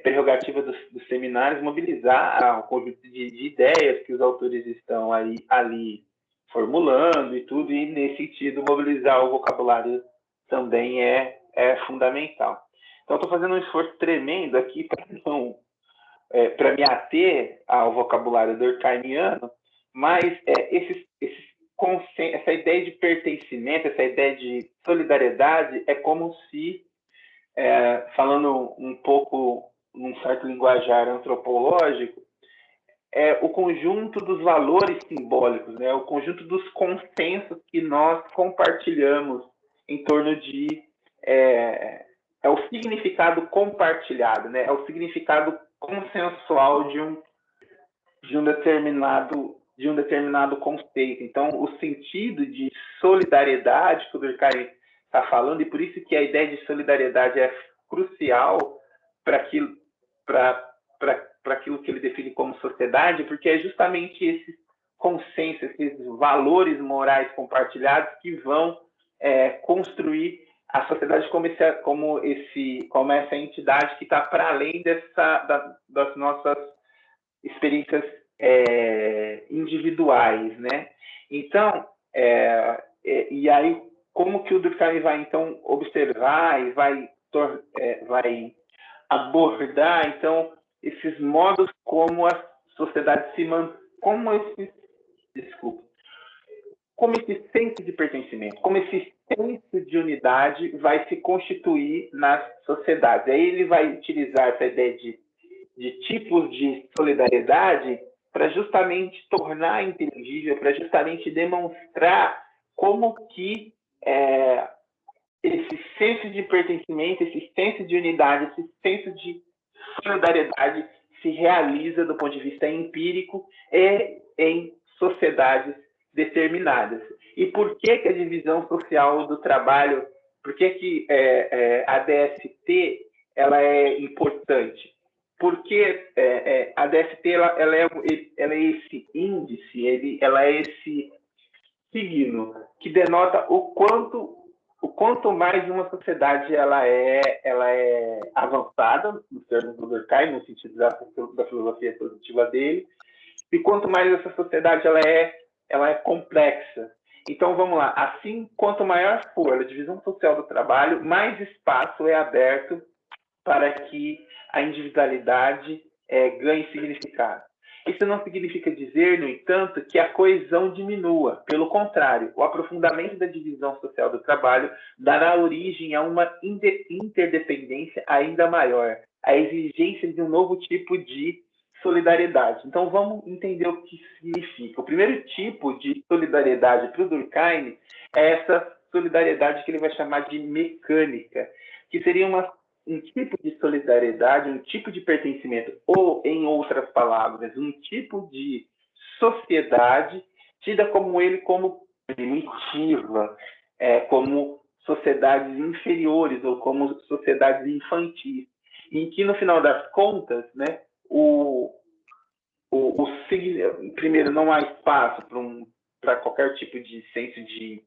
Prerrogativa dos seminários mobilizar o conjunto de ideias que os autores estão ali formulando e tudo, e nesse sentido mobilizar o vocabulário também é fundamental. Então, estou fazendo um esforço tremendo aqui para me ater ao vocabulário durkheimiano, mas essa ideia de pertencimento, essa ideia de solidariedade é como se, falando um pouco num certo linguajar antropológico, o conjunto dos valores simbólicos, né? O conjunto dos consensos que nós compartilhamos em torno de... É o significado compartilhado, né? É o significado consensual de um determinado conceito. Então, o sentido de solidariedade que o Durkheim está falando, e por isso que a ideia de solidariedade é crucial para aquilo que ele define como sociedade, porque é justamente esses consensos, esses valores morais compartilhados que vão construir a sociedade como essa entidade que está para além das nossas experiências individuais, né? Então, e aí, como que o Durkheim vai, então, observar e vai abordar, então, esses modos como a sociedade se mantém, como esse senso de pertencimento, como esse senso de unidade vai se constituir nas sociedades. Aí ele vai utilizar essa ideia de tipos de solidariedade para justamente tornar inteligível, para justamente demonstrar como que esse senso de pertencimento, esse senso de unidade, esse senso de solidariedade se realiza do ponto de vista empírico e em sociedades determinadas. E por que a divisão social do trabalho, por que a DST ela é importante? Porque a DST ela é esse índice, ela é esse signo que denota o quanto mais uma sociedade ela é avançada, nos termos do Durkheim, no sentido da filosofia positiva dele, e quanto mais essa sociedade ela é complexa. Então, vamos lá. Assim, quanto maior for a divisão social do trabalho, mais espaço é aberto para que a individualidade ganhe significado. Isso não significa dizer, no entanto, que a coesão diminua. Pelo contrário, o aprofundamento da divisão social do trabalho dará origem a uma interdependência ainda maior, a exigência de um novo tipo de solidariedade. Então, vamos entender o que isso significa. O primeiro tipo de solidariedade para o Durkheim é essa solidariedade que ele vai chamar de mecânica, que seria um tipo de solidariedade, um tipo de pertencimento, ou, em outras palavras, um tipo de sociedade tida como primitiva, como sociedades inferiores ou como sociedades infantis, em que, no final das contas, né, primeiro, não há espaço para qualquer tipo de senso de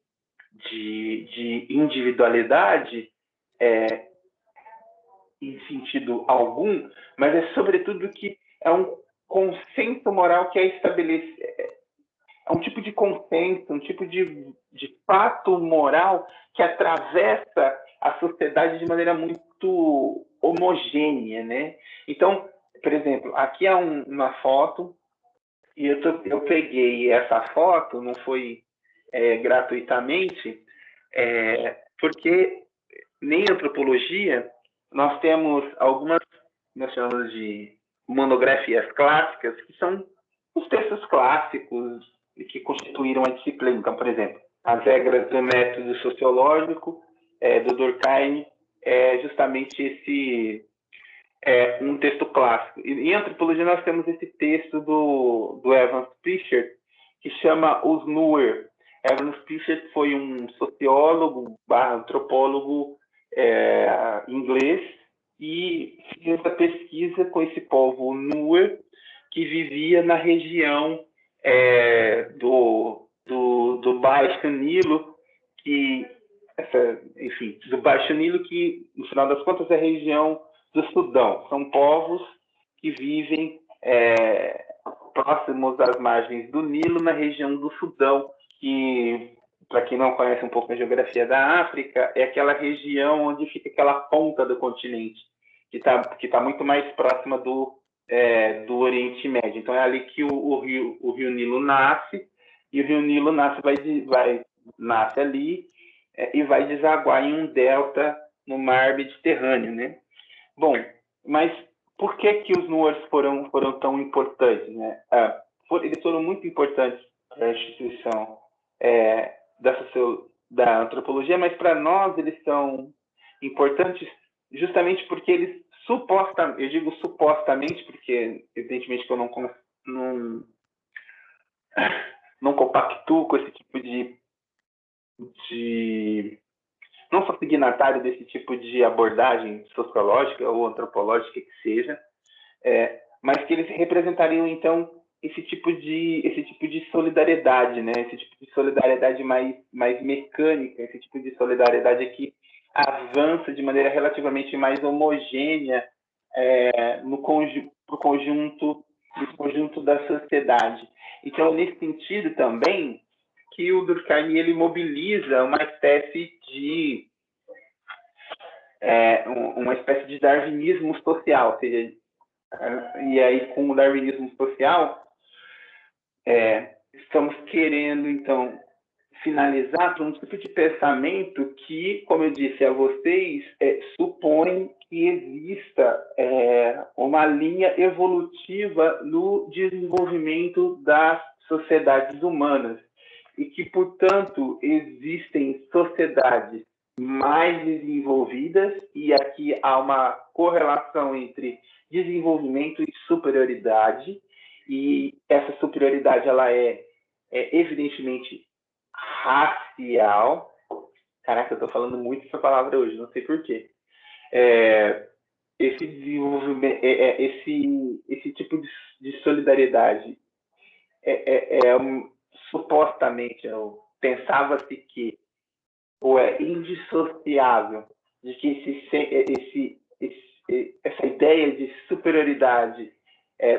individualidade, em sentido algum, mas é sobretudo que é um consenso moral que é estabelecido, é um tipo de consenso, um tipo de fato moral que atravessa a sociedade de maneira muito homogênea, né? Então, por exemplo, aqui há uma foto, e eu peguei essa foto, não foi gratuitamente, porque nem antropologia nós temos algumas, nós chamamos de monografias clássicas, que são os textos clássicos que constituíram a disciplina. Então, por exemplo, as regras do método sociológico do Durkheim é justamente um texto clássico. E em antropologia nós temos esse texto do Evans Pritchard, que chama Os Nuer. Evans Pritchard foi um sociólogo, antropólogo inglês, e fez essa pesquisa com esse povo Nuer, que vivia na região do Baixo Nilo, do Baixo Nilo, que, no final das contas, é a região do Sudão. São povos que vivem próximos às margens do Nilo, na região do Sudão, que, para quem não conhece um pouco a geografia da África, é aquela região onde fica aquela ponta do continente, que tá muito mais próxima do Oriente Médio. Então, é ali que o rio Nilo nasce, e o rio Nilo nasce ali e vai desaguar em um delta no mar Mediterrâneo, né? Bom, mas por que os Nuers foram tão importantes, né? Eles foram muito importantes para a instituição da antropologia, mas para nós eles são importantes justamente porque eles eu digo supostamente, porque evidentemente que eu não compactuo com esse tipo de não sou signatário desse tipo de abordagem sociológica ou antropológica que seja, mas que eles representariam, então, esse tipo de solidariedade, né? Esse tipo de solidariedade mais mecânica, esse tipo de solidariedade que avança de maneira relativamente mais homogênea no conjunto da sociedade. Então, nesse sentido também, que o Durkheim ele mobiliza uma espécie de darwinismo social, ou seja, e aí com o darwinismo social estamos querendo então finalizar para um tipo de pensamento que, como eu disse a vocês, supõe que exista uma linha evolutiva no desenvolvimento das sociedades humanas e que, portanto, existem sociedades mais desenvolvidas, e aqui há uma correlação entre desenvolvimento e superioridade, e essa superioridade ela é evidentemente racial. Caraca, eu tô falando muito essa palavra hoje, não sei porquê. Esse desenvolvimento, esse tipo de solidariedade supostamente, pensava-se que ou é indissociável de que essa ideia de superioridade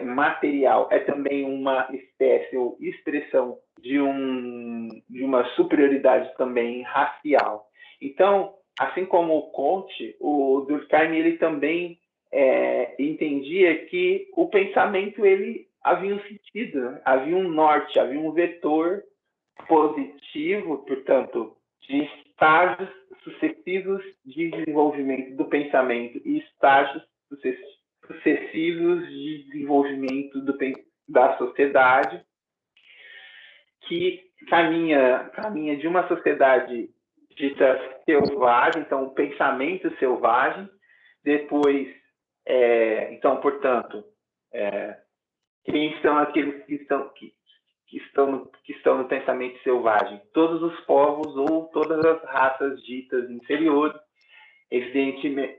material é também uma espécie ou expressão de uma superioridade também racial. Então, assim como o Comte, o Durkheim ele também entendia que o pensamento ele havia um sentido, havia um norte, havia um vetor positivo, portanto, de estágios sucessivos de desenvolvimento do pensamento e estágios sucessivos de desenvolvimento da sociedade, que caminha de uma sociedade dita selvagem, então o pensamento selvagem, depois, então, portanto, quem são aqueles que estão no pensamento selvagem? Todos os povos ou todas as raças ditas inferiores, evidentemente,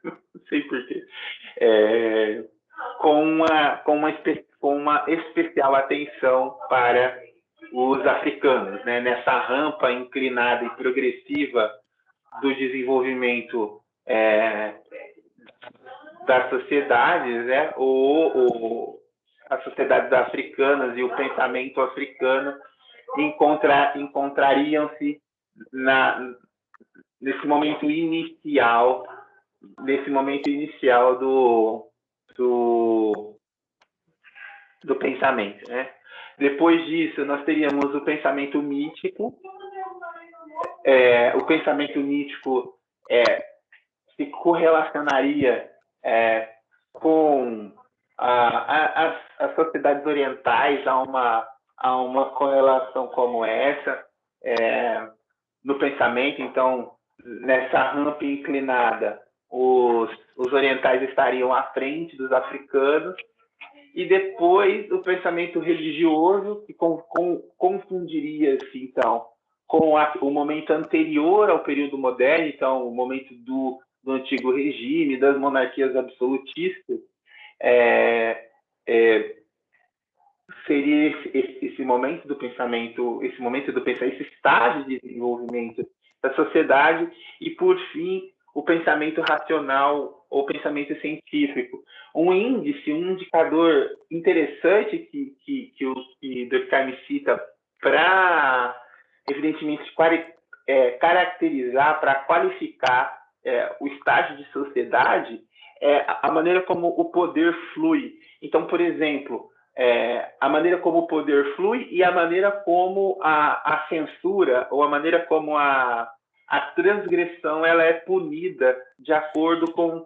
não sei porquê, com uma especial atenção para os africanos, né? Nessa rampa inclinada e progressiva do desenvolvimento das sociedades, né? As sociedades africanas e o pensamento africano encontrariam-se nesse momento inicial do pensamento, né? Depois disso, nós teríamos o pensamento mítico. O pensamento mítico se correlacionaria com as sociedades orientais, há uma correlação como essa no pensamento. Então, nessa rampa inclinada, os orientais estariam à frente dos africanos, e depois o pensamento religioso, que confundiria-se, então, com o momento anterior ao período moderno, então, o momento do antigo regime, das monarquias absolutistas, seria esse momento do pensamento, esse estágio de desenvolvimento da sociedade, e, por fim, o pensamento racional ou pensamento científico. Um indicador interessante que Durkheim cita para, evidentemente, caracterizar, para qualificar o estágio de sociedade, é a maneira como o poder flui. Então, por exemplo, a maneira como o poder flui e a maneira como a censura, ou a maneira como a transgressão ela é punida de acordo com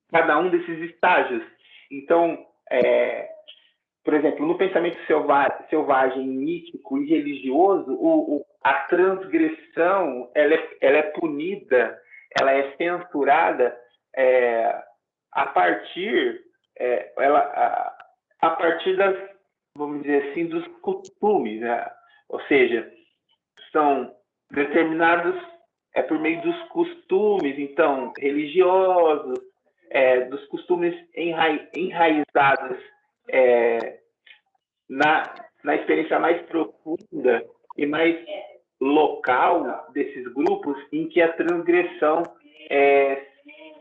cada um desses estágios. Então, por exemplo, no pensamento selvagem, mítico e religioso, a transgressão ela é punida, ela é censurada a partir das, vamos dizer assim, dos costumes, né? Ou seja, são determinados é por meio dos costumes, então, religiosos, dos costumes enraizados na experiência mais profunda e mais local desses grupos, em que a transgressão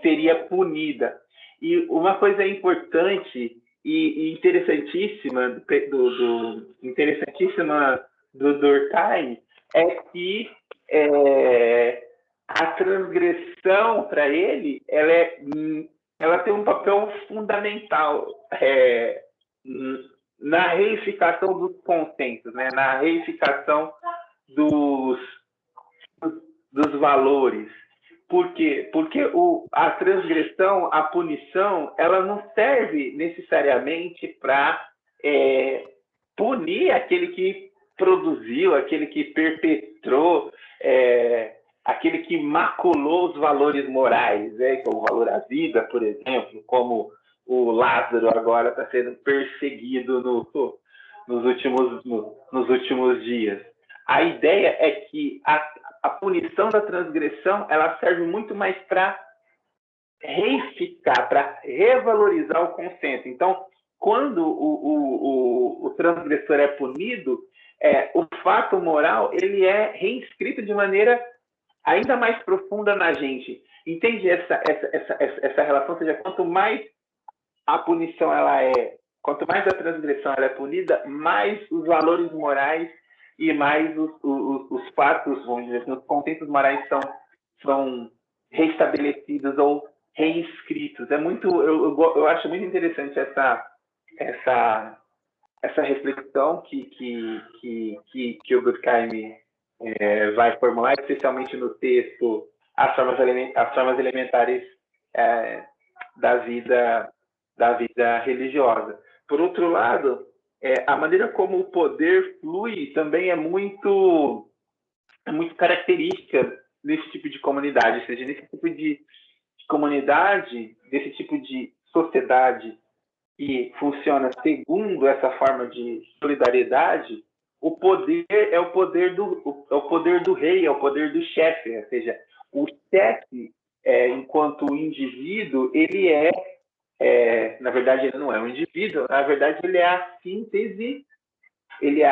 seria punida. E uma coisa importante e interessantíssima do Durkheim é que a transgressão, para ele, ela tem um papel fundamental na reificação dos consensos, né? Na reificação dos valores. Por quê? Porque a transgressão, a punição, ela não serve necessariamente para punir aquele que produziu, aquele que perpetrou, aquele que maculou os valores morais, né? Como o valor à vida, por exemplo, como o Lázaro agora está sendo perseguido nos últimos dias. A ideia é que a punição da transgressão, ela serve muito mais para reificar, para revalorizar o consenso. Então, quando o transgressor é punido, o fato moral ele é reinscrito de maneira ainda mais profunda na gente. Entende essa relação? Ou seja, quanto mais a punição quanto mais a transgressão ela é punida, mais os valores morais e mais os fatos, vamos dizer assim, os consensos morais são restabelecidos ou reinscritos. Eu acho muito interessante essa reflexão que o Durkheim vai formular, especialmente no texto As Formas Elementares da vida religiosa. Por outro lado, a maneira como o poder flui também é muito característica desse tipo de comunidade, ou seja, nesse tipo de comunidade, desse tipo de sociedade que funciona segundo essa forma de solidariedade, o poder é o poder do rei, é o poder do chefe, ou seja, o chefe, enquanto indivíduo, ele na verdade, ele não é um indivíduo, na verdade, ele é a síntese, ele é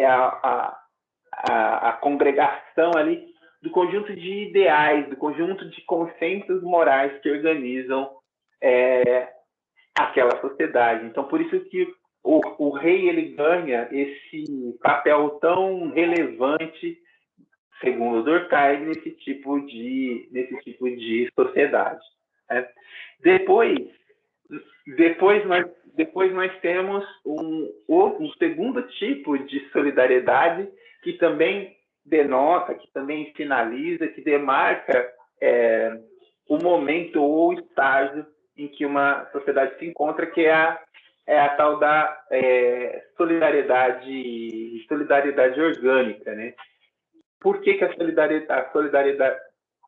a congregação ali do conjunto de ideais, do conjunto de consensos morais que organizam aquela sociedade. Então, por isso que o rei ele ganha esse papel tão relevante, segundo Durkheim, nesse tipo de sociedade. Né? Depois nós temos um segundo tipo de solidariedade que também denota, que também sinaliza, que demarca o momento ou o estágio em que uma sociedade se encontra, que é a tal da solidariedade orgânica, né? Por que a solidariedade?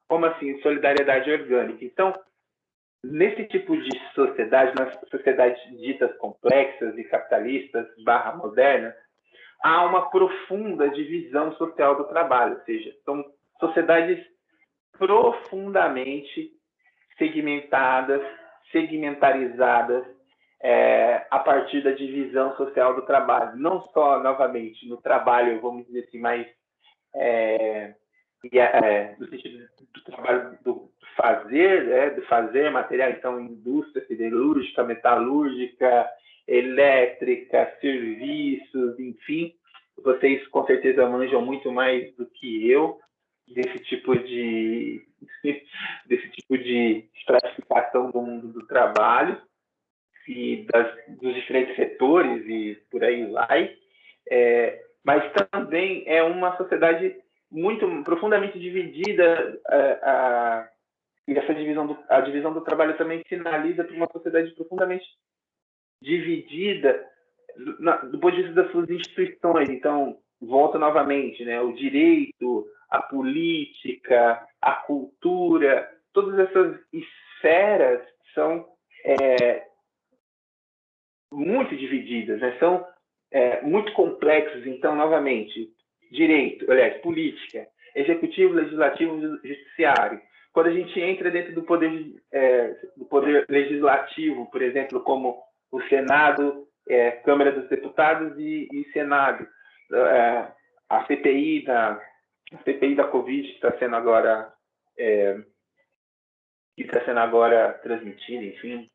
Como assim, solidariedade orgânica? Então, nesse tipo de sociedade, nas sociedades ditas complexas e capitalistas / modernas, há uma profunda divisão social do trabalho, ou seja, são sociedades profundamente segmentarizadas a partir da divisão social do trabalho. Não só, novamente, no trabalho, vamos dizer assim, mais no sentido do trabalho do fazer material, então indústria siderúrgica, metalúrgica, elétrica, serviços, enfim, vocês com certeza manjam muito mais do que eu desse tipo de estratificação do mundo do trabalho e dos diferentes setores e por aí vai, mas também é uma sociedade muito profundamente dividida, e a divisão do trabalho também sinaliza para uma sociedade profundamente dividida do ponto de vista das suas instituições. Então, volto novamente, né? O direito, a política, a cultura, todas essas esferas são muito divididas, né? São muito complexos. Então, novamente, direito, política, executivo, legislativo e judiciário. Quando a gente entra dentro do poder legislativo, por exemplo, como o Senado, Câmara dos Deputados e Senado, a CPI da Covid que está sendo agora transmitida, enfim,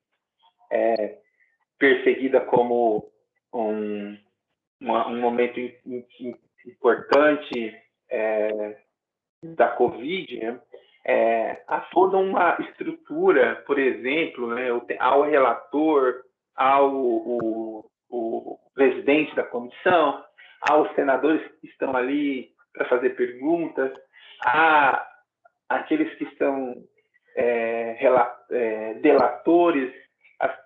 perseguida como um momento importante da Covid, né? Há toda uma estrutura, por exemplo, né, ao relator, o presidente da comissão, aos senadores que estão ali para fazer perguntas, a aqueles que são delatores,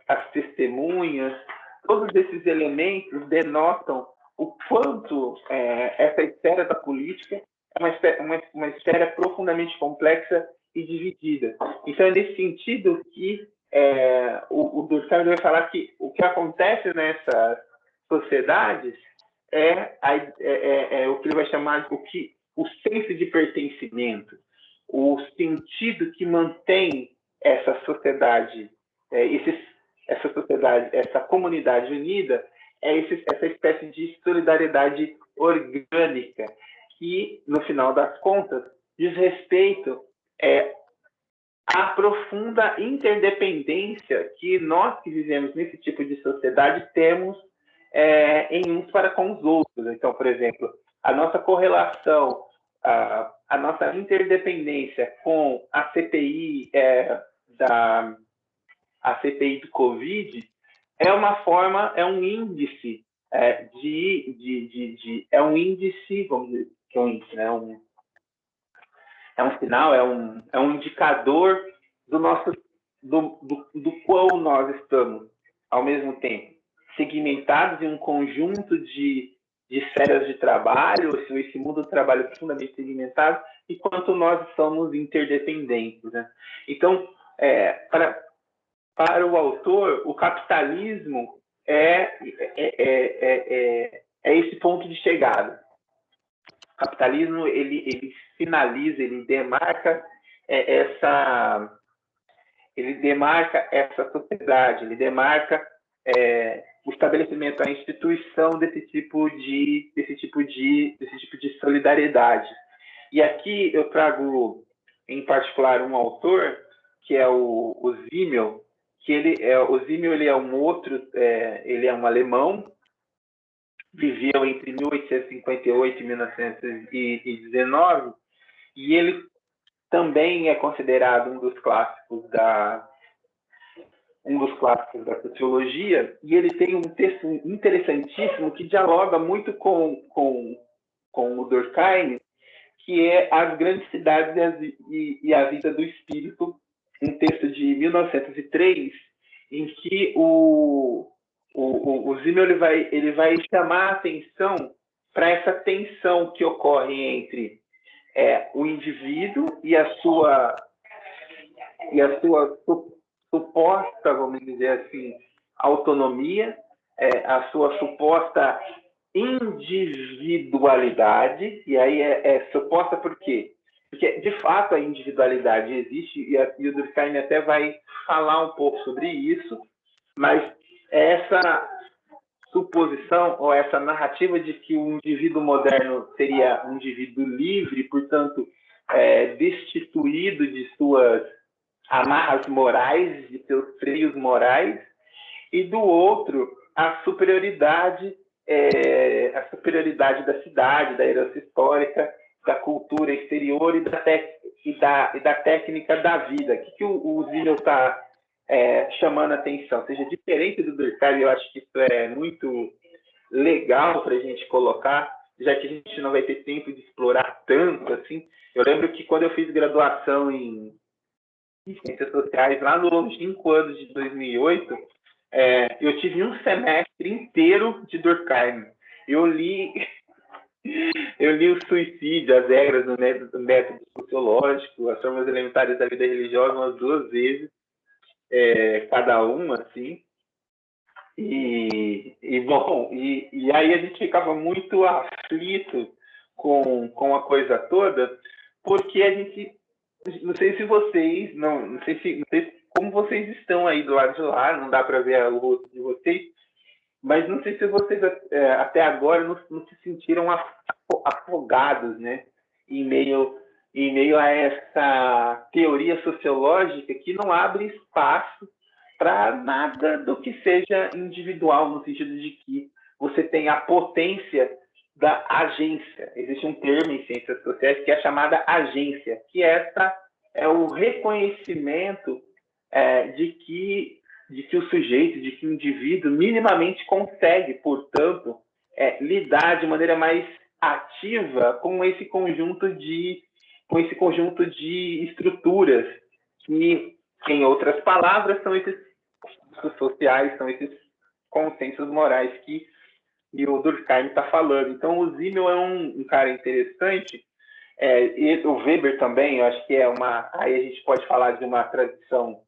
as testemunhas. Todos esses elementos denotam o quanto essa esfera da política é uma esfera profundamente complexa e dividida. Então, é nesse sentido que o Durkheim vai falar que o que acontece nessas sociedades é o que ele vai chamar o senso de pertencimento, o sentido que mantém essa sociedade, essa comunidade unida, essa espécie de solidariedade orgânica, que, no final das contas, diz respeito à profunda interdependência que nós que vivemos nesse tipo de sociedade temos em uns para com os outros. Então, por exemplo, a nossa correlação, a nossa interdependência com a CPI a CPI do Covid é um índice é um índice, vamos dizer, que é um índice, né? É um sinal, é um indicador do qual nós estamos, ao mesmo tempo, segmentados em um conjunto de esferas de trabalho, esse mundo do trabalho é profundamente segmentado, e quanto nós somos interdependentes, né? Então, para o autor, o capitalismo é esse ponto de chegada. O capitalismo ele finaliza, ele demarca essa sociedade, ele demarca o estabelecimento, a instituição desse tipo de solidariedade. E aqui eu trago, em particular, um autor que é o Simmel, o Simmel ele é ele é um alemão, viveu entre 1858 e 1919, e ele também é considerado um dos clássicos da sociologia, e ele tem um texto interessantíssimo que dialoga muito com o Durkheim, que é As Grandes Cidades e a Vida do Espírito, um texto de 1903, em que o Simmel ele vai chamar a atenção para essa tensão que ocorre entre o indivíduo e a sua suposta, vamos dizer assim, autonomia, a sua suposta individualidade, e aí suposta por quê? Porque, de fato, a individualidade existe, e o Durkheim até vai falar um pouco sobre isso, mas essa suposição, ou essa narrativa de que o indivíduo moderno seria um indivíduo livre, portanto, destituído de suas amarras morais, de seus freios morais, e do outro, a superioridade da cidade, da herança histórica, da cultura exterior e da técnica da vida. O que o Simmel está chamando a atenção? Ou seja, diferente do Durkheim, eu acho que isso é muito legal para a gente colocar, já que a gente não vai ter tempo de explorar tanto assim. Eu lembro que quando eu fiz graduação em Ciências Sociais, lá no longínquo ano de 2008, eu tive um semestre inteiro de Durkheim. Eu li o Suicídio, as regras do método sociológico, as formas elementares da vida religiosa umas 2 vezes, cada uma, assim. E aí a gente ficava muito aflito com a coisa toda, porque a gente, não sei se vocês, não sei como vocês estão aí do lado de lá, não dá para ver o rosto de vocês, mas não sei se vocês até agora não se sentiram afogados, né, em meio a essa teoria sociológica que não abre espaço para nada do que seja individual, no sentido de que você tem a potência da agência. Existe um termo em ciências sociais que é chamada agência, que essa é o reconhecimento de que o sujeito, de que o indivíduo minimamente consegue, portanto, lidar de maneira mais ativa com esse conjunto de estruturas que, em outras palavras, são esses sociais, são esses consensos morais que o Durkheim está falando. Então, o Simmel é um cara interessante, e o Weber também, eu acho que aí a gente pode falar de uma tradição,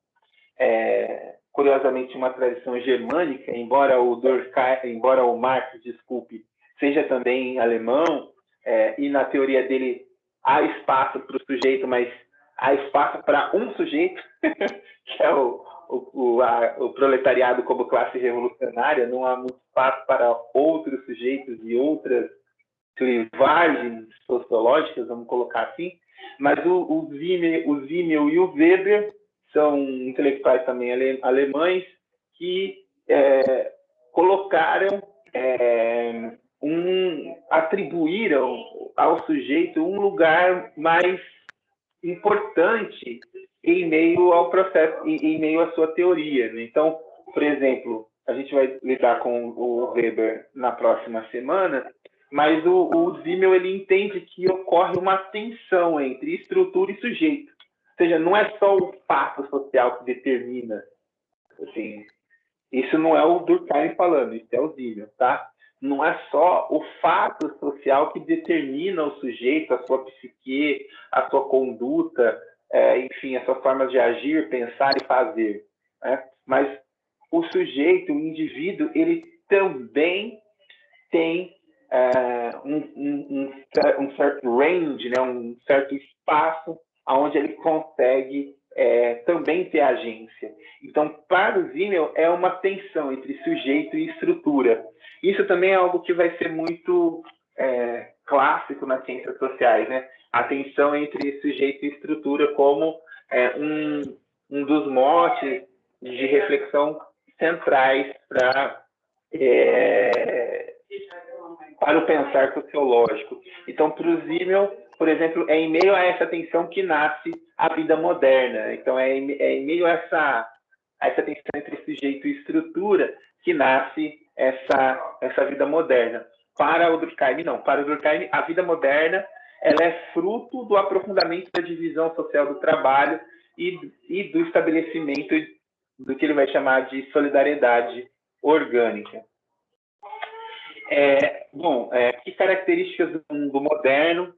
curiosamente, uma tradição germânica, embora o Marx, desculpe, seja também alemão, e na teoria dele há espaço para o sujeito, mas há espaço para um sujeito, que é o proletariado como classe revolucionária, não há muito espaço para outros sujeitos e outras clivagens sociológicas, vamos colocar assim, mas o Simmel e o Weber são intelectuais também alemães que colocaram, atribuíram ao sujeito um lugar mais importante em meio ao processo, em meio à sua teoria, né? Então, por exemplo, a gente vai lidar com o Weber na próxima semana, mas o Simmel ele entende que ocorre uma tensão entre estrutura e sujeito. Ou seja, não é só o fato social que determina. Assim, isso não é o Durkheim falando, isso é o Simmel, tá? Não é só o fato social que determina o sujeito, a sua psique, a sua conduta, enfim, a sua forma de agir, pensar e fazer, né? Mas o sujeito, o indivíduo, ele também tem um certo range, né? Um certo espaço onde ele consegue também ter agência. Então, para o Simmel, é uma tensão entre sujeito e estrutura. Isso também é algo que vai ser muito clássico nas ciências sociais, né? A tensão entre sujeito e estrutura como um dos motes de reflexão centrais para o pensar sociológico. Então, para o Simmel, por exemplo, é em meio a essa tensão que nasce a vida moderna. Então, é em meio a essa tensão entre sujeito e estrutura que nasce essa vida moderna. Para o Durkheim, não. Para o Durkheim, a vida moderna ela é fruto do aprofundamento da divisão social do trabalho e do estabelecimento do que ele vai chamar de solidariedade orgânica. Que características do mundo moderno?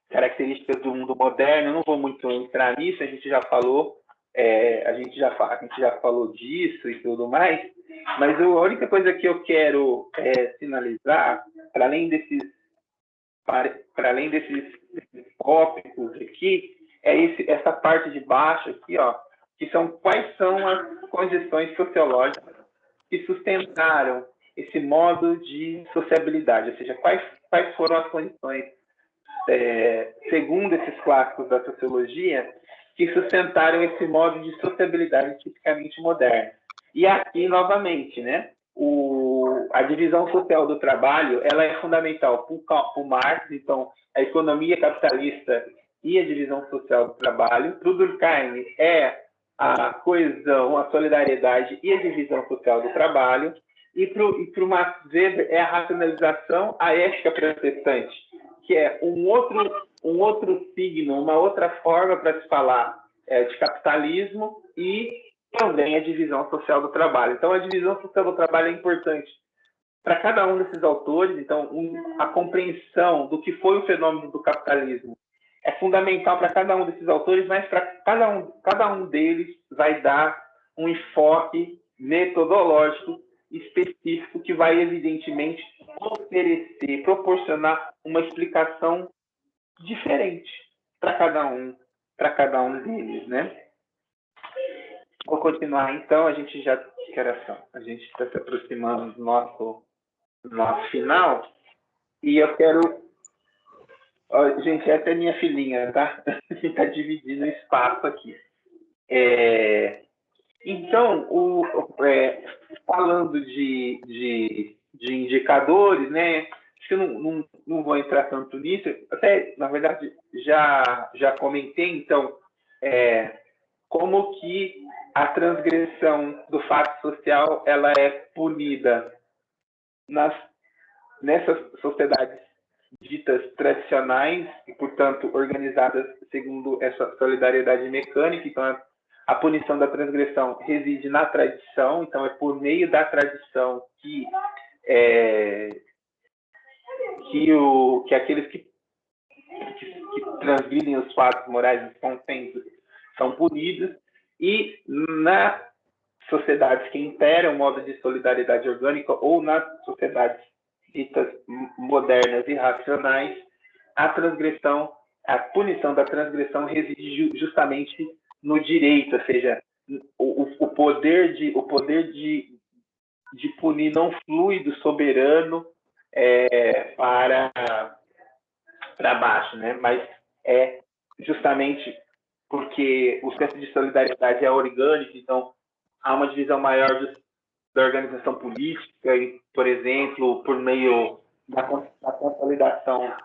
Características do mundo moderno, eu não vou muito entrar nisso, a gente já falou, a gente já falou disso e tudo mais, mas a única coisa que eu quero sinalizar, para além desses tópicos aqui, essa parte de baixo aqui, ó, que são quais são as condições sociológicas que sustentaram esse modo de sociabilidade, ou seja, quais foram as condições, segundo esses clássicos da sociologia, que sustentaram esse modo de sociabilidade tipicamente moderno. E aqui, novamente, né, a divisão social do trabalho ela é fundamental para o Marx, então, a economia capitalista e a divisão social do trabalho. Para o Durkheim, é a coesão, a solidariedade e a divisão social do trabalho. E para o Max Weber é a racionalização, a ética protestante, que é um outro signo, uma outra forma para se falar de capitalismo e também a divisão social do trabalho. Então, a divisão social do trabalho é importante para cada um desses autores. Então, a compreensão do que foi o fenômeno do capitalismo é fundamental para cada um desses autores, mas para cada um deles vai dar um enfoque metodológico específico que vai, evidentemente, oferecer, proporcionar uma explicação diferente para cada um deles, né? Vou continuar, então, a gente já, que horas são? A gente está se aproximando do nosso final, e eu quero, gente, essa é minha filhinha, tá? A gente está dividindo o espaço aqui. Então, falando de indicadores, né? Acho que eu não vou entrar tanto nisso. Até, na verdade, já comentei, então, como que a transgressão do fato social ela é punida nessas sociedades ditas tradicionais e, portanto, organizadas segundo essa solidariedade mecânica. Então, a punição da transgressão reside na tradição, então é por meio da tradição que aqueles que transgridem os fatos morais dos consensos são punidos, e nas sociedades que imperam o modo de solidariedade orgânica ou nas sociedades ditas modernas e racionais, a punição da transgressão reside justamente no direito, ou seja, o poder de punir não flui do soberano para baixo, né? Mas é justamente porque o senso de solidariedade é orgânico, então há uma divisão maior da organização política, e, por exemplo, por meio da consolidação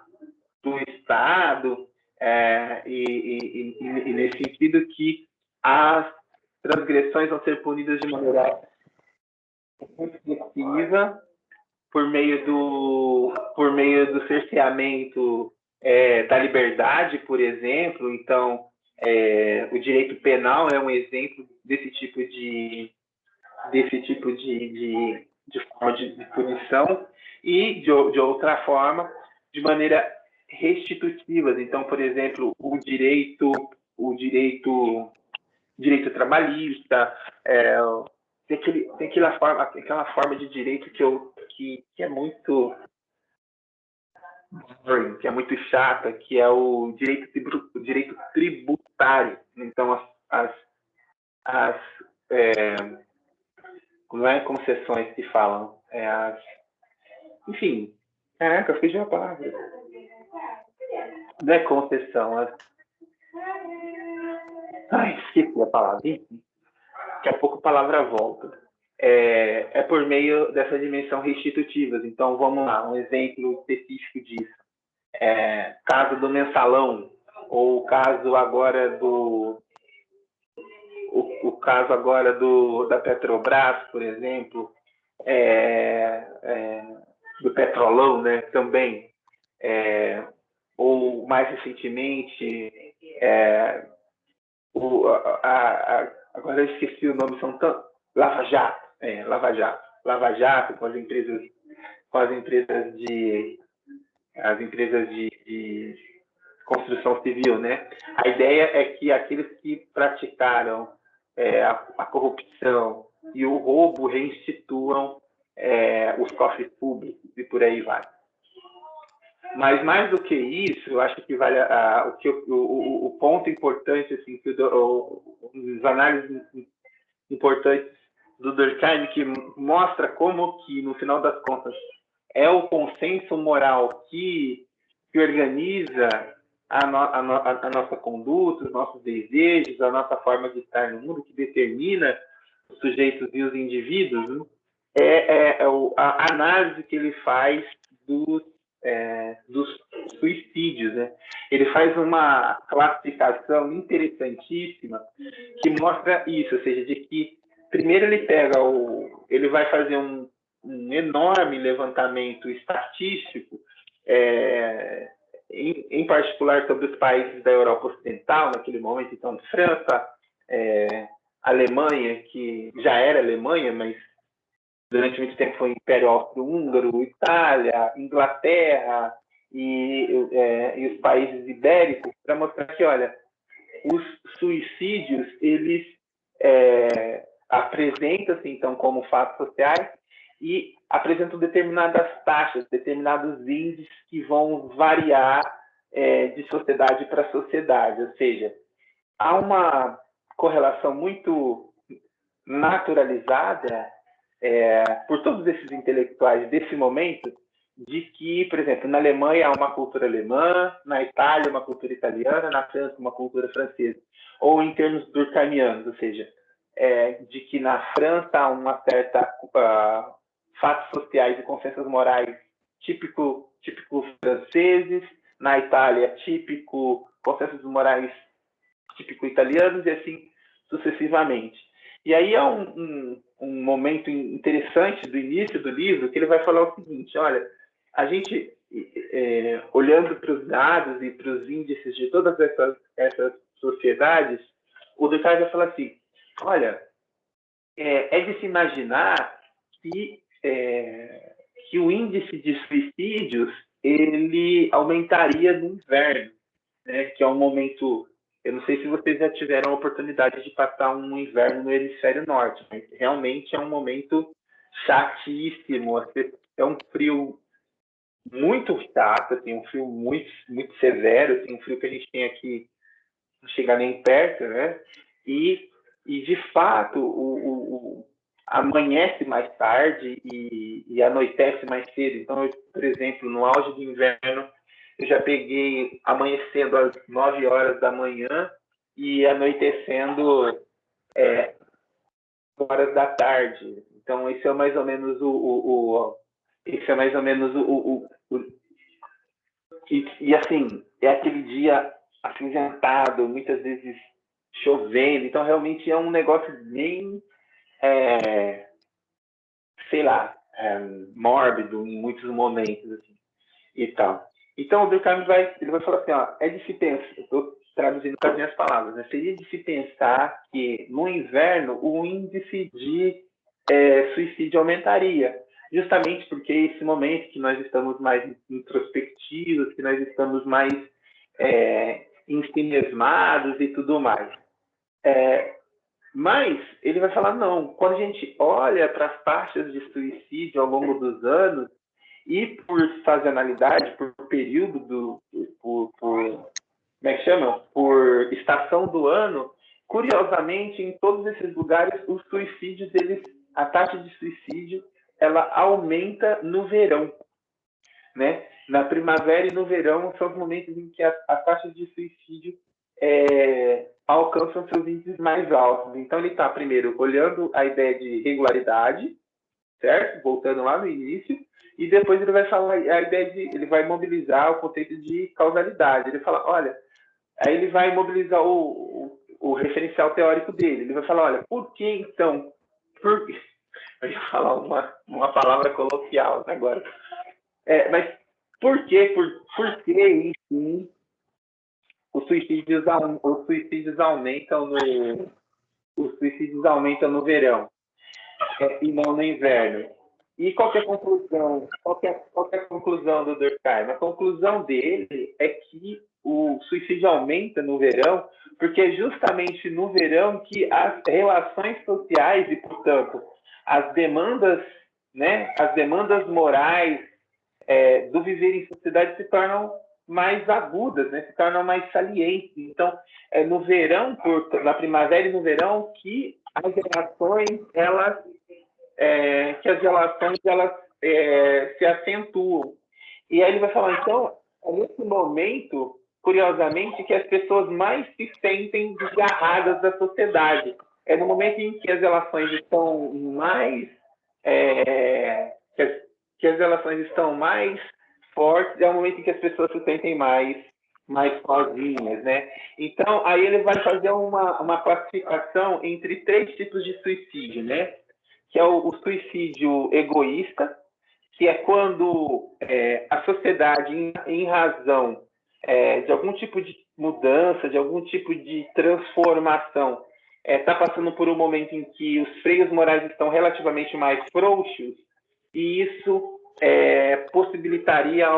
do Estado, e nesse sentido que as transgressões vão ser punidas de maneira reflexiva por meio do cerceamento da liberdade, por exemplo. Então, o direito penal é um exemplo desse tipo de forma de punição, e de outra forma, de maneira restitutiva. Então, por exemplo, o direito trabalhista, tem aquela forma de direito que é muito chata, que é o direito tributário. Então, não é concessões que falam, enfim, caraca, eu fugi a palavra. Não é concessão, esqueci a palavra. Daqui a pouco a palavra volta. É por meio dessa dimensão restitutivas. Então, vamos lá, um exemplo específico disso. Caso do mensalão, ou o caso agora da Petrobras, por exemplo, do Petrolão, né, também, ou mais recentemente, agora eu esqueci o nome, Lava Jato, com as empresas de construção civil, né? A ideia é que aqueles que praticaram a corrupção e o roubo reinstituam os cofres públicos, e por aí vai. Mas mais do que isso, eu acho que vale o ponto importante, assim, que os análises importantes do Durkheim, que mostra como que, no final das contas, é o consenso moral que organiza a nossa conduta, os nossos desejos, a nossa forma de estar no mundo, que determina os sujeitos e os indivíduos, a análise que ele faz dos suicídios, né? Ele faz uma classificação interessantíssima que mostra isso, ou seja, de que primeiro ele vai fazer um enorme levantamento estatístico, em particular sobre os países da Europa Ocidental, naquele momento, então, França, Alemanha, que já era Alemanha, mas durante muito tempo foi Império Austro-Húngaro, Itália, Inglaterra e os países ibéricos, para mostrar que, olha, os suicídios, eles apresentam-se, então, como fatos sociais, e apresentam determinadas taxas, determinados índices que vão variar de sociedade para sociedade, ou seja, há uma correlação muito naturalizada por todos esses intelectuais desse momento, de que, por exemplo, na Alemanha há uma cultura alemã, na Itália uma cultura italiana, na França uma cultura francesa, ou em termos durkheimianos, ou seja, de que na França há uma certa fatos sociais e consensos morais típico franceses, na Itália típico consensos morais típico italianos e assim sucessivamente. E aí é um momento interessante do início do livro que ele vai falar o seguinte: olha, a gente, olhando para os dados e para os índices de todas essas sociedades, o Durkheim vai falar assim: olha, é de se imaginar que o índice de suicídios ele aumentaria no inverno, né, que é um momento. Eu não sei se vocês já tiveram a oportunidade de passar um inverno no hemisfério norte, mas realmente é um momento chatíssimo. É um frio muito chato, assim, um frio muito, muito severo, assim, um frio que a gente tem aqui não chega nem perto, né? E de fato, amanhece mais tarde e anoitece mais cedo. Então, por exemplo, no auge do inverno, eu já peguei amanhecendo às 9 horas da manhã e anoitecendo horas da tarde. Então, isso é mais ou menos isso é mais ou menos e assim, é aquele dia acinzentado, muitas vezes chovendo. Então, realmente é um negócio bem, sei lá, mórbido em muitos momentos, assim, e tal. Então, o Durkheim ele vai falar assim, ó, é de se pensar, eu estou traduzindo com as minhas palavras, né? Seria de se pensar que no inverno o índice de suicídio aumentaria, justamente porque é esse momento que nós estamos mais introspectivos, que nós estamos mais ensimismados e tudo mais. Mas ele vai falar, não, quando a gente olha para as taxas de suicídio ao longo dos anos, e por sazonalidade, por período, como é que chama? Por estação do ano, curiosamente, em todos esses lugares, os suicídios, a taxa de suicídio, ela aumenta no verão, né? Na primavera e no verão são os momentos em que as taxas de suicídio alcançam seus índices mais altos. Então, ele está, primeiro, olhando a ideia de regularidade, certo? Voltando lá no início, e depois ele vai falar a ideia ele vai mobilizar o conceito de causalidade. Ele fala, olha, aí ele vai mobilizar o referencial teórico dele. Ele vai falar, olha, por que então? Eu ia falar uma palavra coloquial agora. Mas por que, enfim, os suicídios aumentam no verão e não no inverno? E qual é a conclusão? Qual é a conclusão do Durkheim? A conclusão dele é que o suicídio aumenta no verão, porque é justamente no verão que as relações sociais e, portanto, as demandas, né, as demandas morais do viver em sociedade se tornam mais agudas, né, se tornam mais salientes. Então, é no verão, na primavera e no verão, que as relações se acentuam. E aí ele vai falar, então, é nesse momento, curiosamente, que as pessoas mais se sentem desgarradas da sociedade. É no momento em que as relações estão mais que as relações estão mais fortes, é o momento em que as pessoas se sentem mais sozinhas, né? Então, aí ele vai fazer uma classificação entre 3 tipos de suicídio, né? Que é o suicídio egoísta, que é quando a sociedade, em razão de algum tipo de mudança, de algum tipo de transformação, está passando por um momento em que os freios morais estão relativamente mais frouxos, e isso possibilitaria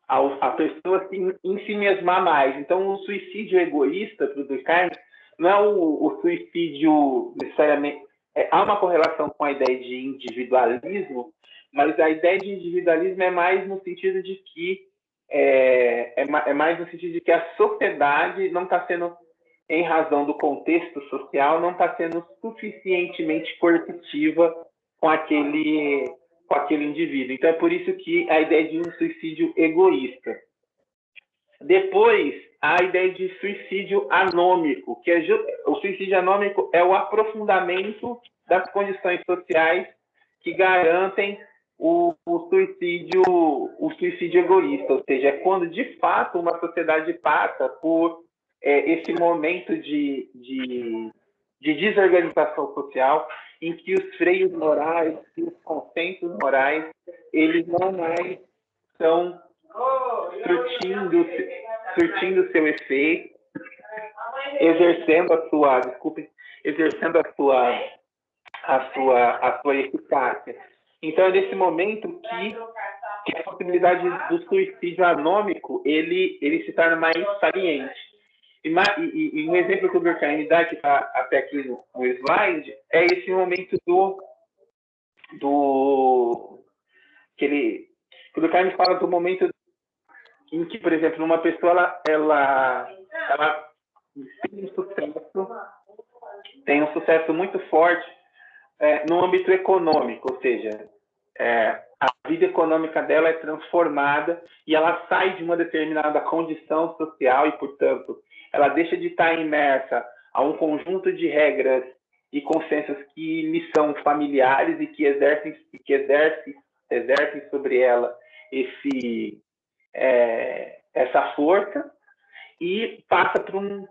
a pessoa se ensimismar mais. Então, o suicídio egoísta para o Durkheim não é o suicídio necessariamente há uma correlação com a ideia de individualismo, mas a ideia de individualismo é mais no sentido de que é mais no sentido de que a sociedade não está sendo, em razão do contexto social, não está sendo suficientemente coercitiva com aquele indivíduo. Então é por isso que a ideia de um suicídio egoísta. Depois, a ideia de suicídio anômico, que o suicídio anômico é o aprofundamento das condições sociais que garantem o suicídio egoísta, ou seja, é quando de fato uma sociedade passa por esse momento de desorganização social, em que os freios morais e os consensos morais eles não mais estão surtindo seu efeito, exercendo a sua eficácia. Então é nesse momento que a possibilidade do suicídio anômico ele se torna mais saliente. E um exemplo que o Durkheim dá, que está até aqui no slide, é esse momento que o Durkheim fala do momento em que, por exemplo, uma pessoa ela tem um sucesso muito forte no âmbito econômico, ou seja, a vida econômica dela é transformada e ela sai de uma determinada condição social e, portanto, ela deixa de estar imersa a um conjunto de regras e consensos que lhe são familiares e que exercem sobre ela essa força, e passa para um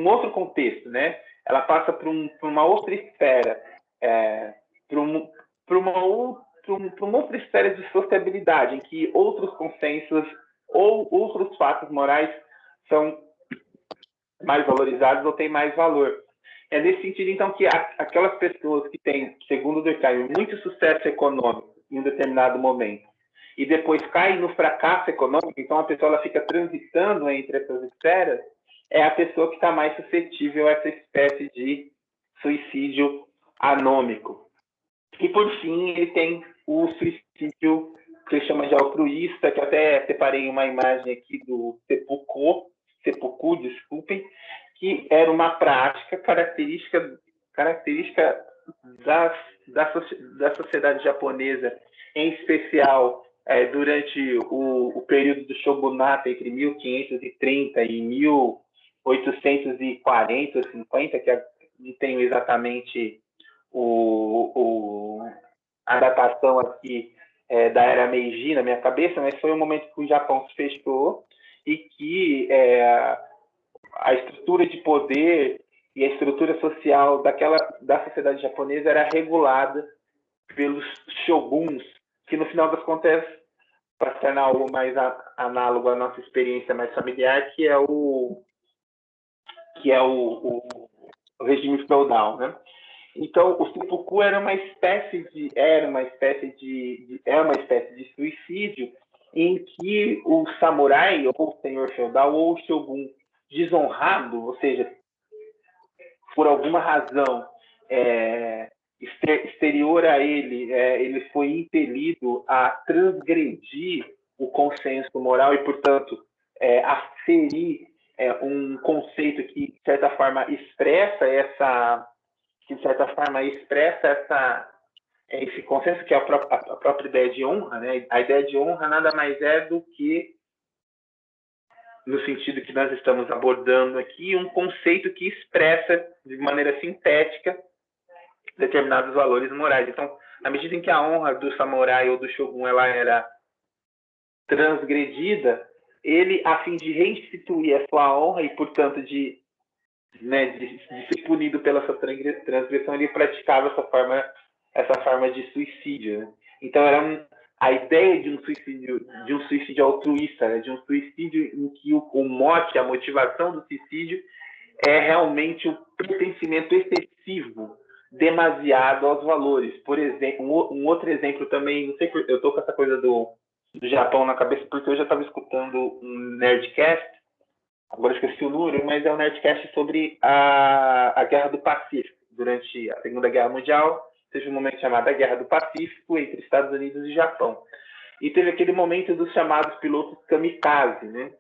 outro contexto, né? Ela passa para uma outra esfera, para uma outra esfera de sociabilidade, em que outros consensos ou outros fatos morais são mais valorizados ou têm mais valor. É nesse sentido, então, que aquelas pessoas que têm, segundo Durkheim, muito sucesso econômico em um determinado momento, e depois cai no fracasso econômico, então a pessoa ela fica transitando entre essas esferas, é a pessoa que está mais suscetível a essa espécie de suicídio anômico. E, por fim, ele tem o suicídio que ele chama de altruísta, que até separei uma imagem aqui do seppuku, desculpem, que era uma prática característica da sociedade japonesa, em especial durante o período do shogunato entre 1530 e 1840 ou 50, que não tenho exatamente a datação aqui da era Meiji na minha cabeça, mas foi um momento que o Japão se fechou e que a estrutura de poder e a estrutura social da sociedade japonesa era regulada pelos shoguns, que no final das contas, para tornar algo mais análogo à nossa experiência mais familiar, que é o regime feudal, né? Então, o seppuku é uma espécie de suicídio em que o samurai, ou o senhor feudal, ou o shogun desonrado, ou seja, por alguma razão exterior a ele, ele foi impelido a transgredir o consenso moral e, portanto, aferir um conceito que, de certa forma, expressa esse consenso, que é a própria ideia de honra, né? A ideia de honra nada mais é do que, no sentido que nós estamos abordando aqui, um conceito que expressa de maneira sintética determinados valores morais. Então, na medida em que a honra do samurai ou do shogun ela era transgredida, ele, a fim de reinstituir a sua honra e, portanto, de ser punido pela sua transgressão, ele praticava essa forma de suicídio, né? Então era a ideia de um suicídio altruísta, né? De um suicídio em que o mote, a motivação do suicídio é realmente o pertencimento excessivo, demasiado aos valores. Por exemplo, um outro exemplo também, não sei, eu tô com essa coisa do Japão na cabeça porque eu já estava escutando um Nerdcast, agora esqueci o número, mas é um Nerdcast sobre a Guerra do Pacífico, durante a Segunda Guerra Mundial, teve um momento chamado a Guerra do Pacífico entre Estados Unidos e Japão. E teve aquele momento dos chamados pilotos kamikaze, né?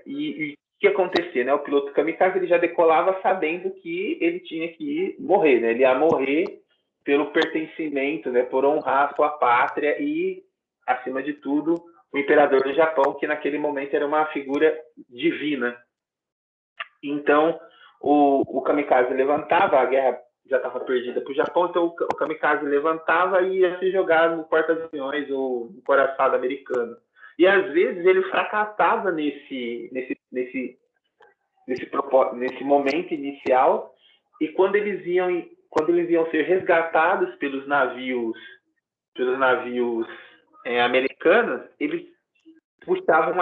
E o que acontecia, né? O piloto kamikaze ele já decolava sabendo que ele tinha que morrer, né? Ele ia morrer pelo pertencimento, né? Por honrar a sua pátria e, acima de tudo, o imperador do Japão, que naquele momento era uma figura divina. Então, o kamikaze levantava, a guerra já estava perdida para o Japão, então o kamikaze levantava e ia se jogar no porta-aviões ou no coraçado americano. E às vezes ele fracassava nesse momento inicial, e quando eles iam ser resgatados pelos navios americanos, eles puxavam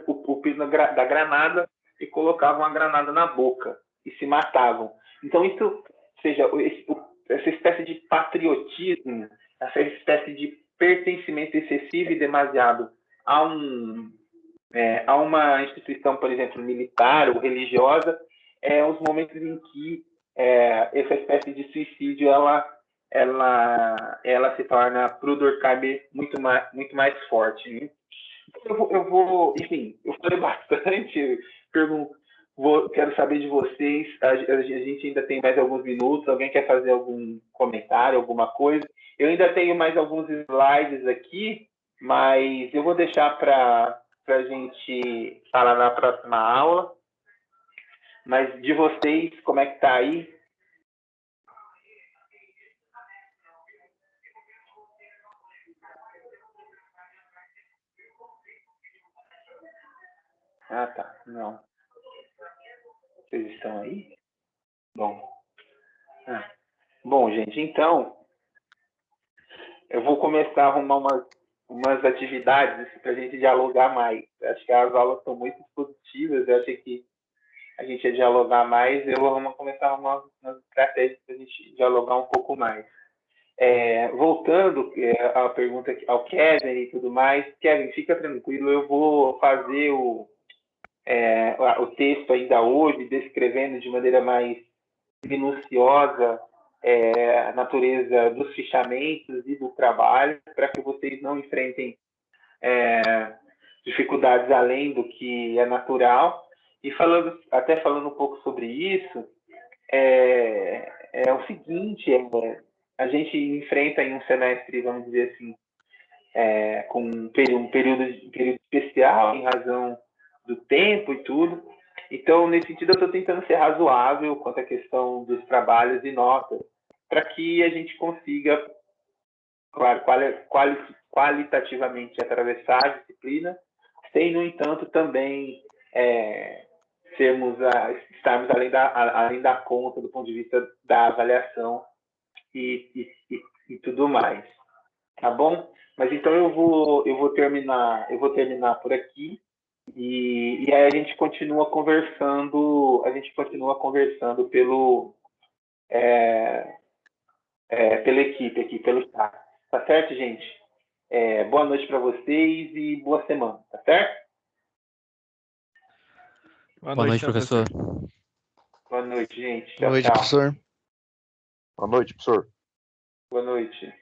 o pino da granada e colocavam a granada na boca e se matavam. Então isso, ou seja, essa espécie de patriotismo, essa espécie de pertencimento excessivo e demasiado a uma instituição, por exemplo, militar ou religiosa, os momentos em que essa espécie de suicídio ela se torna para o Durkheim muito mais forte, né? Enfim, eu falei bastante, quero saber de vocês, a gente ainda tem mais alguns minutos, alguém quer fazer algum comentário, alguma coisa? Eu ainda tenho mais alguns slides aqui, mas eu vou deixar para a gente falar na próxima aula. Mas de vocês, como é que tá aí? Ah, tá. Não. Vocês estão aí? Bom. Bom, gente, então eu vou começar a arrumar umas atividades para a gente dialogar mais. Acho que as aulas são muito positivas, eu achei que a gente ia dialogar mais, eu vou começar a arrumar umas estratégias para a gente dialogar um pouco mais. Voltando à pergunta ao Kevin e tudo mais, Kevin, fica tranquilo, eu vou fazer o texto ainda hoje, descrevendo de maneira mais minuciosa a natureza dos fichamentos e do trabalho, para que vocês não enfrentem dificuldades além do que é natural. E falando um pouco sobre isso, é o seguinte, a gente enfrenta em um semestre, vamos dizer assim, com um período especial em razão do tempo e tudo. Então, nesse sentido, eu estou tentando ser razoável quanto à questão dos trabalhos e notas, para que a gente consiga, claro, qualitativamente atravessar a disciplina, sem, no entanto, também estarmos além da conta do ponto de vista da avaliação e tudo mais. Tá bom? Mas então eu vou terminar por aqui e aí a gente continua conversando pela equipe aqui, pelo chat. Tá certo, gente? Boa noite para vocês e boa semana, tá certo? Boa noite, professor. Boa noite, gente. Boa noite, professor. Boa noite, professor. Boa noite.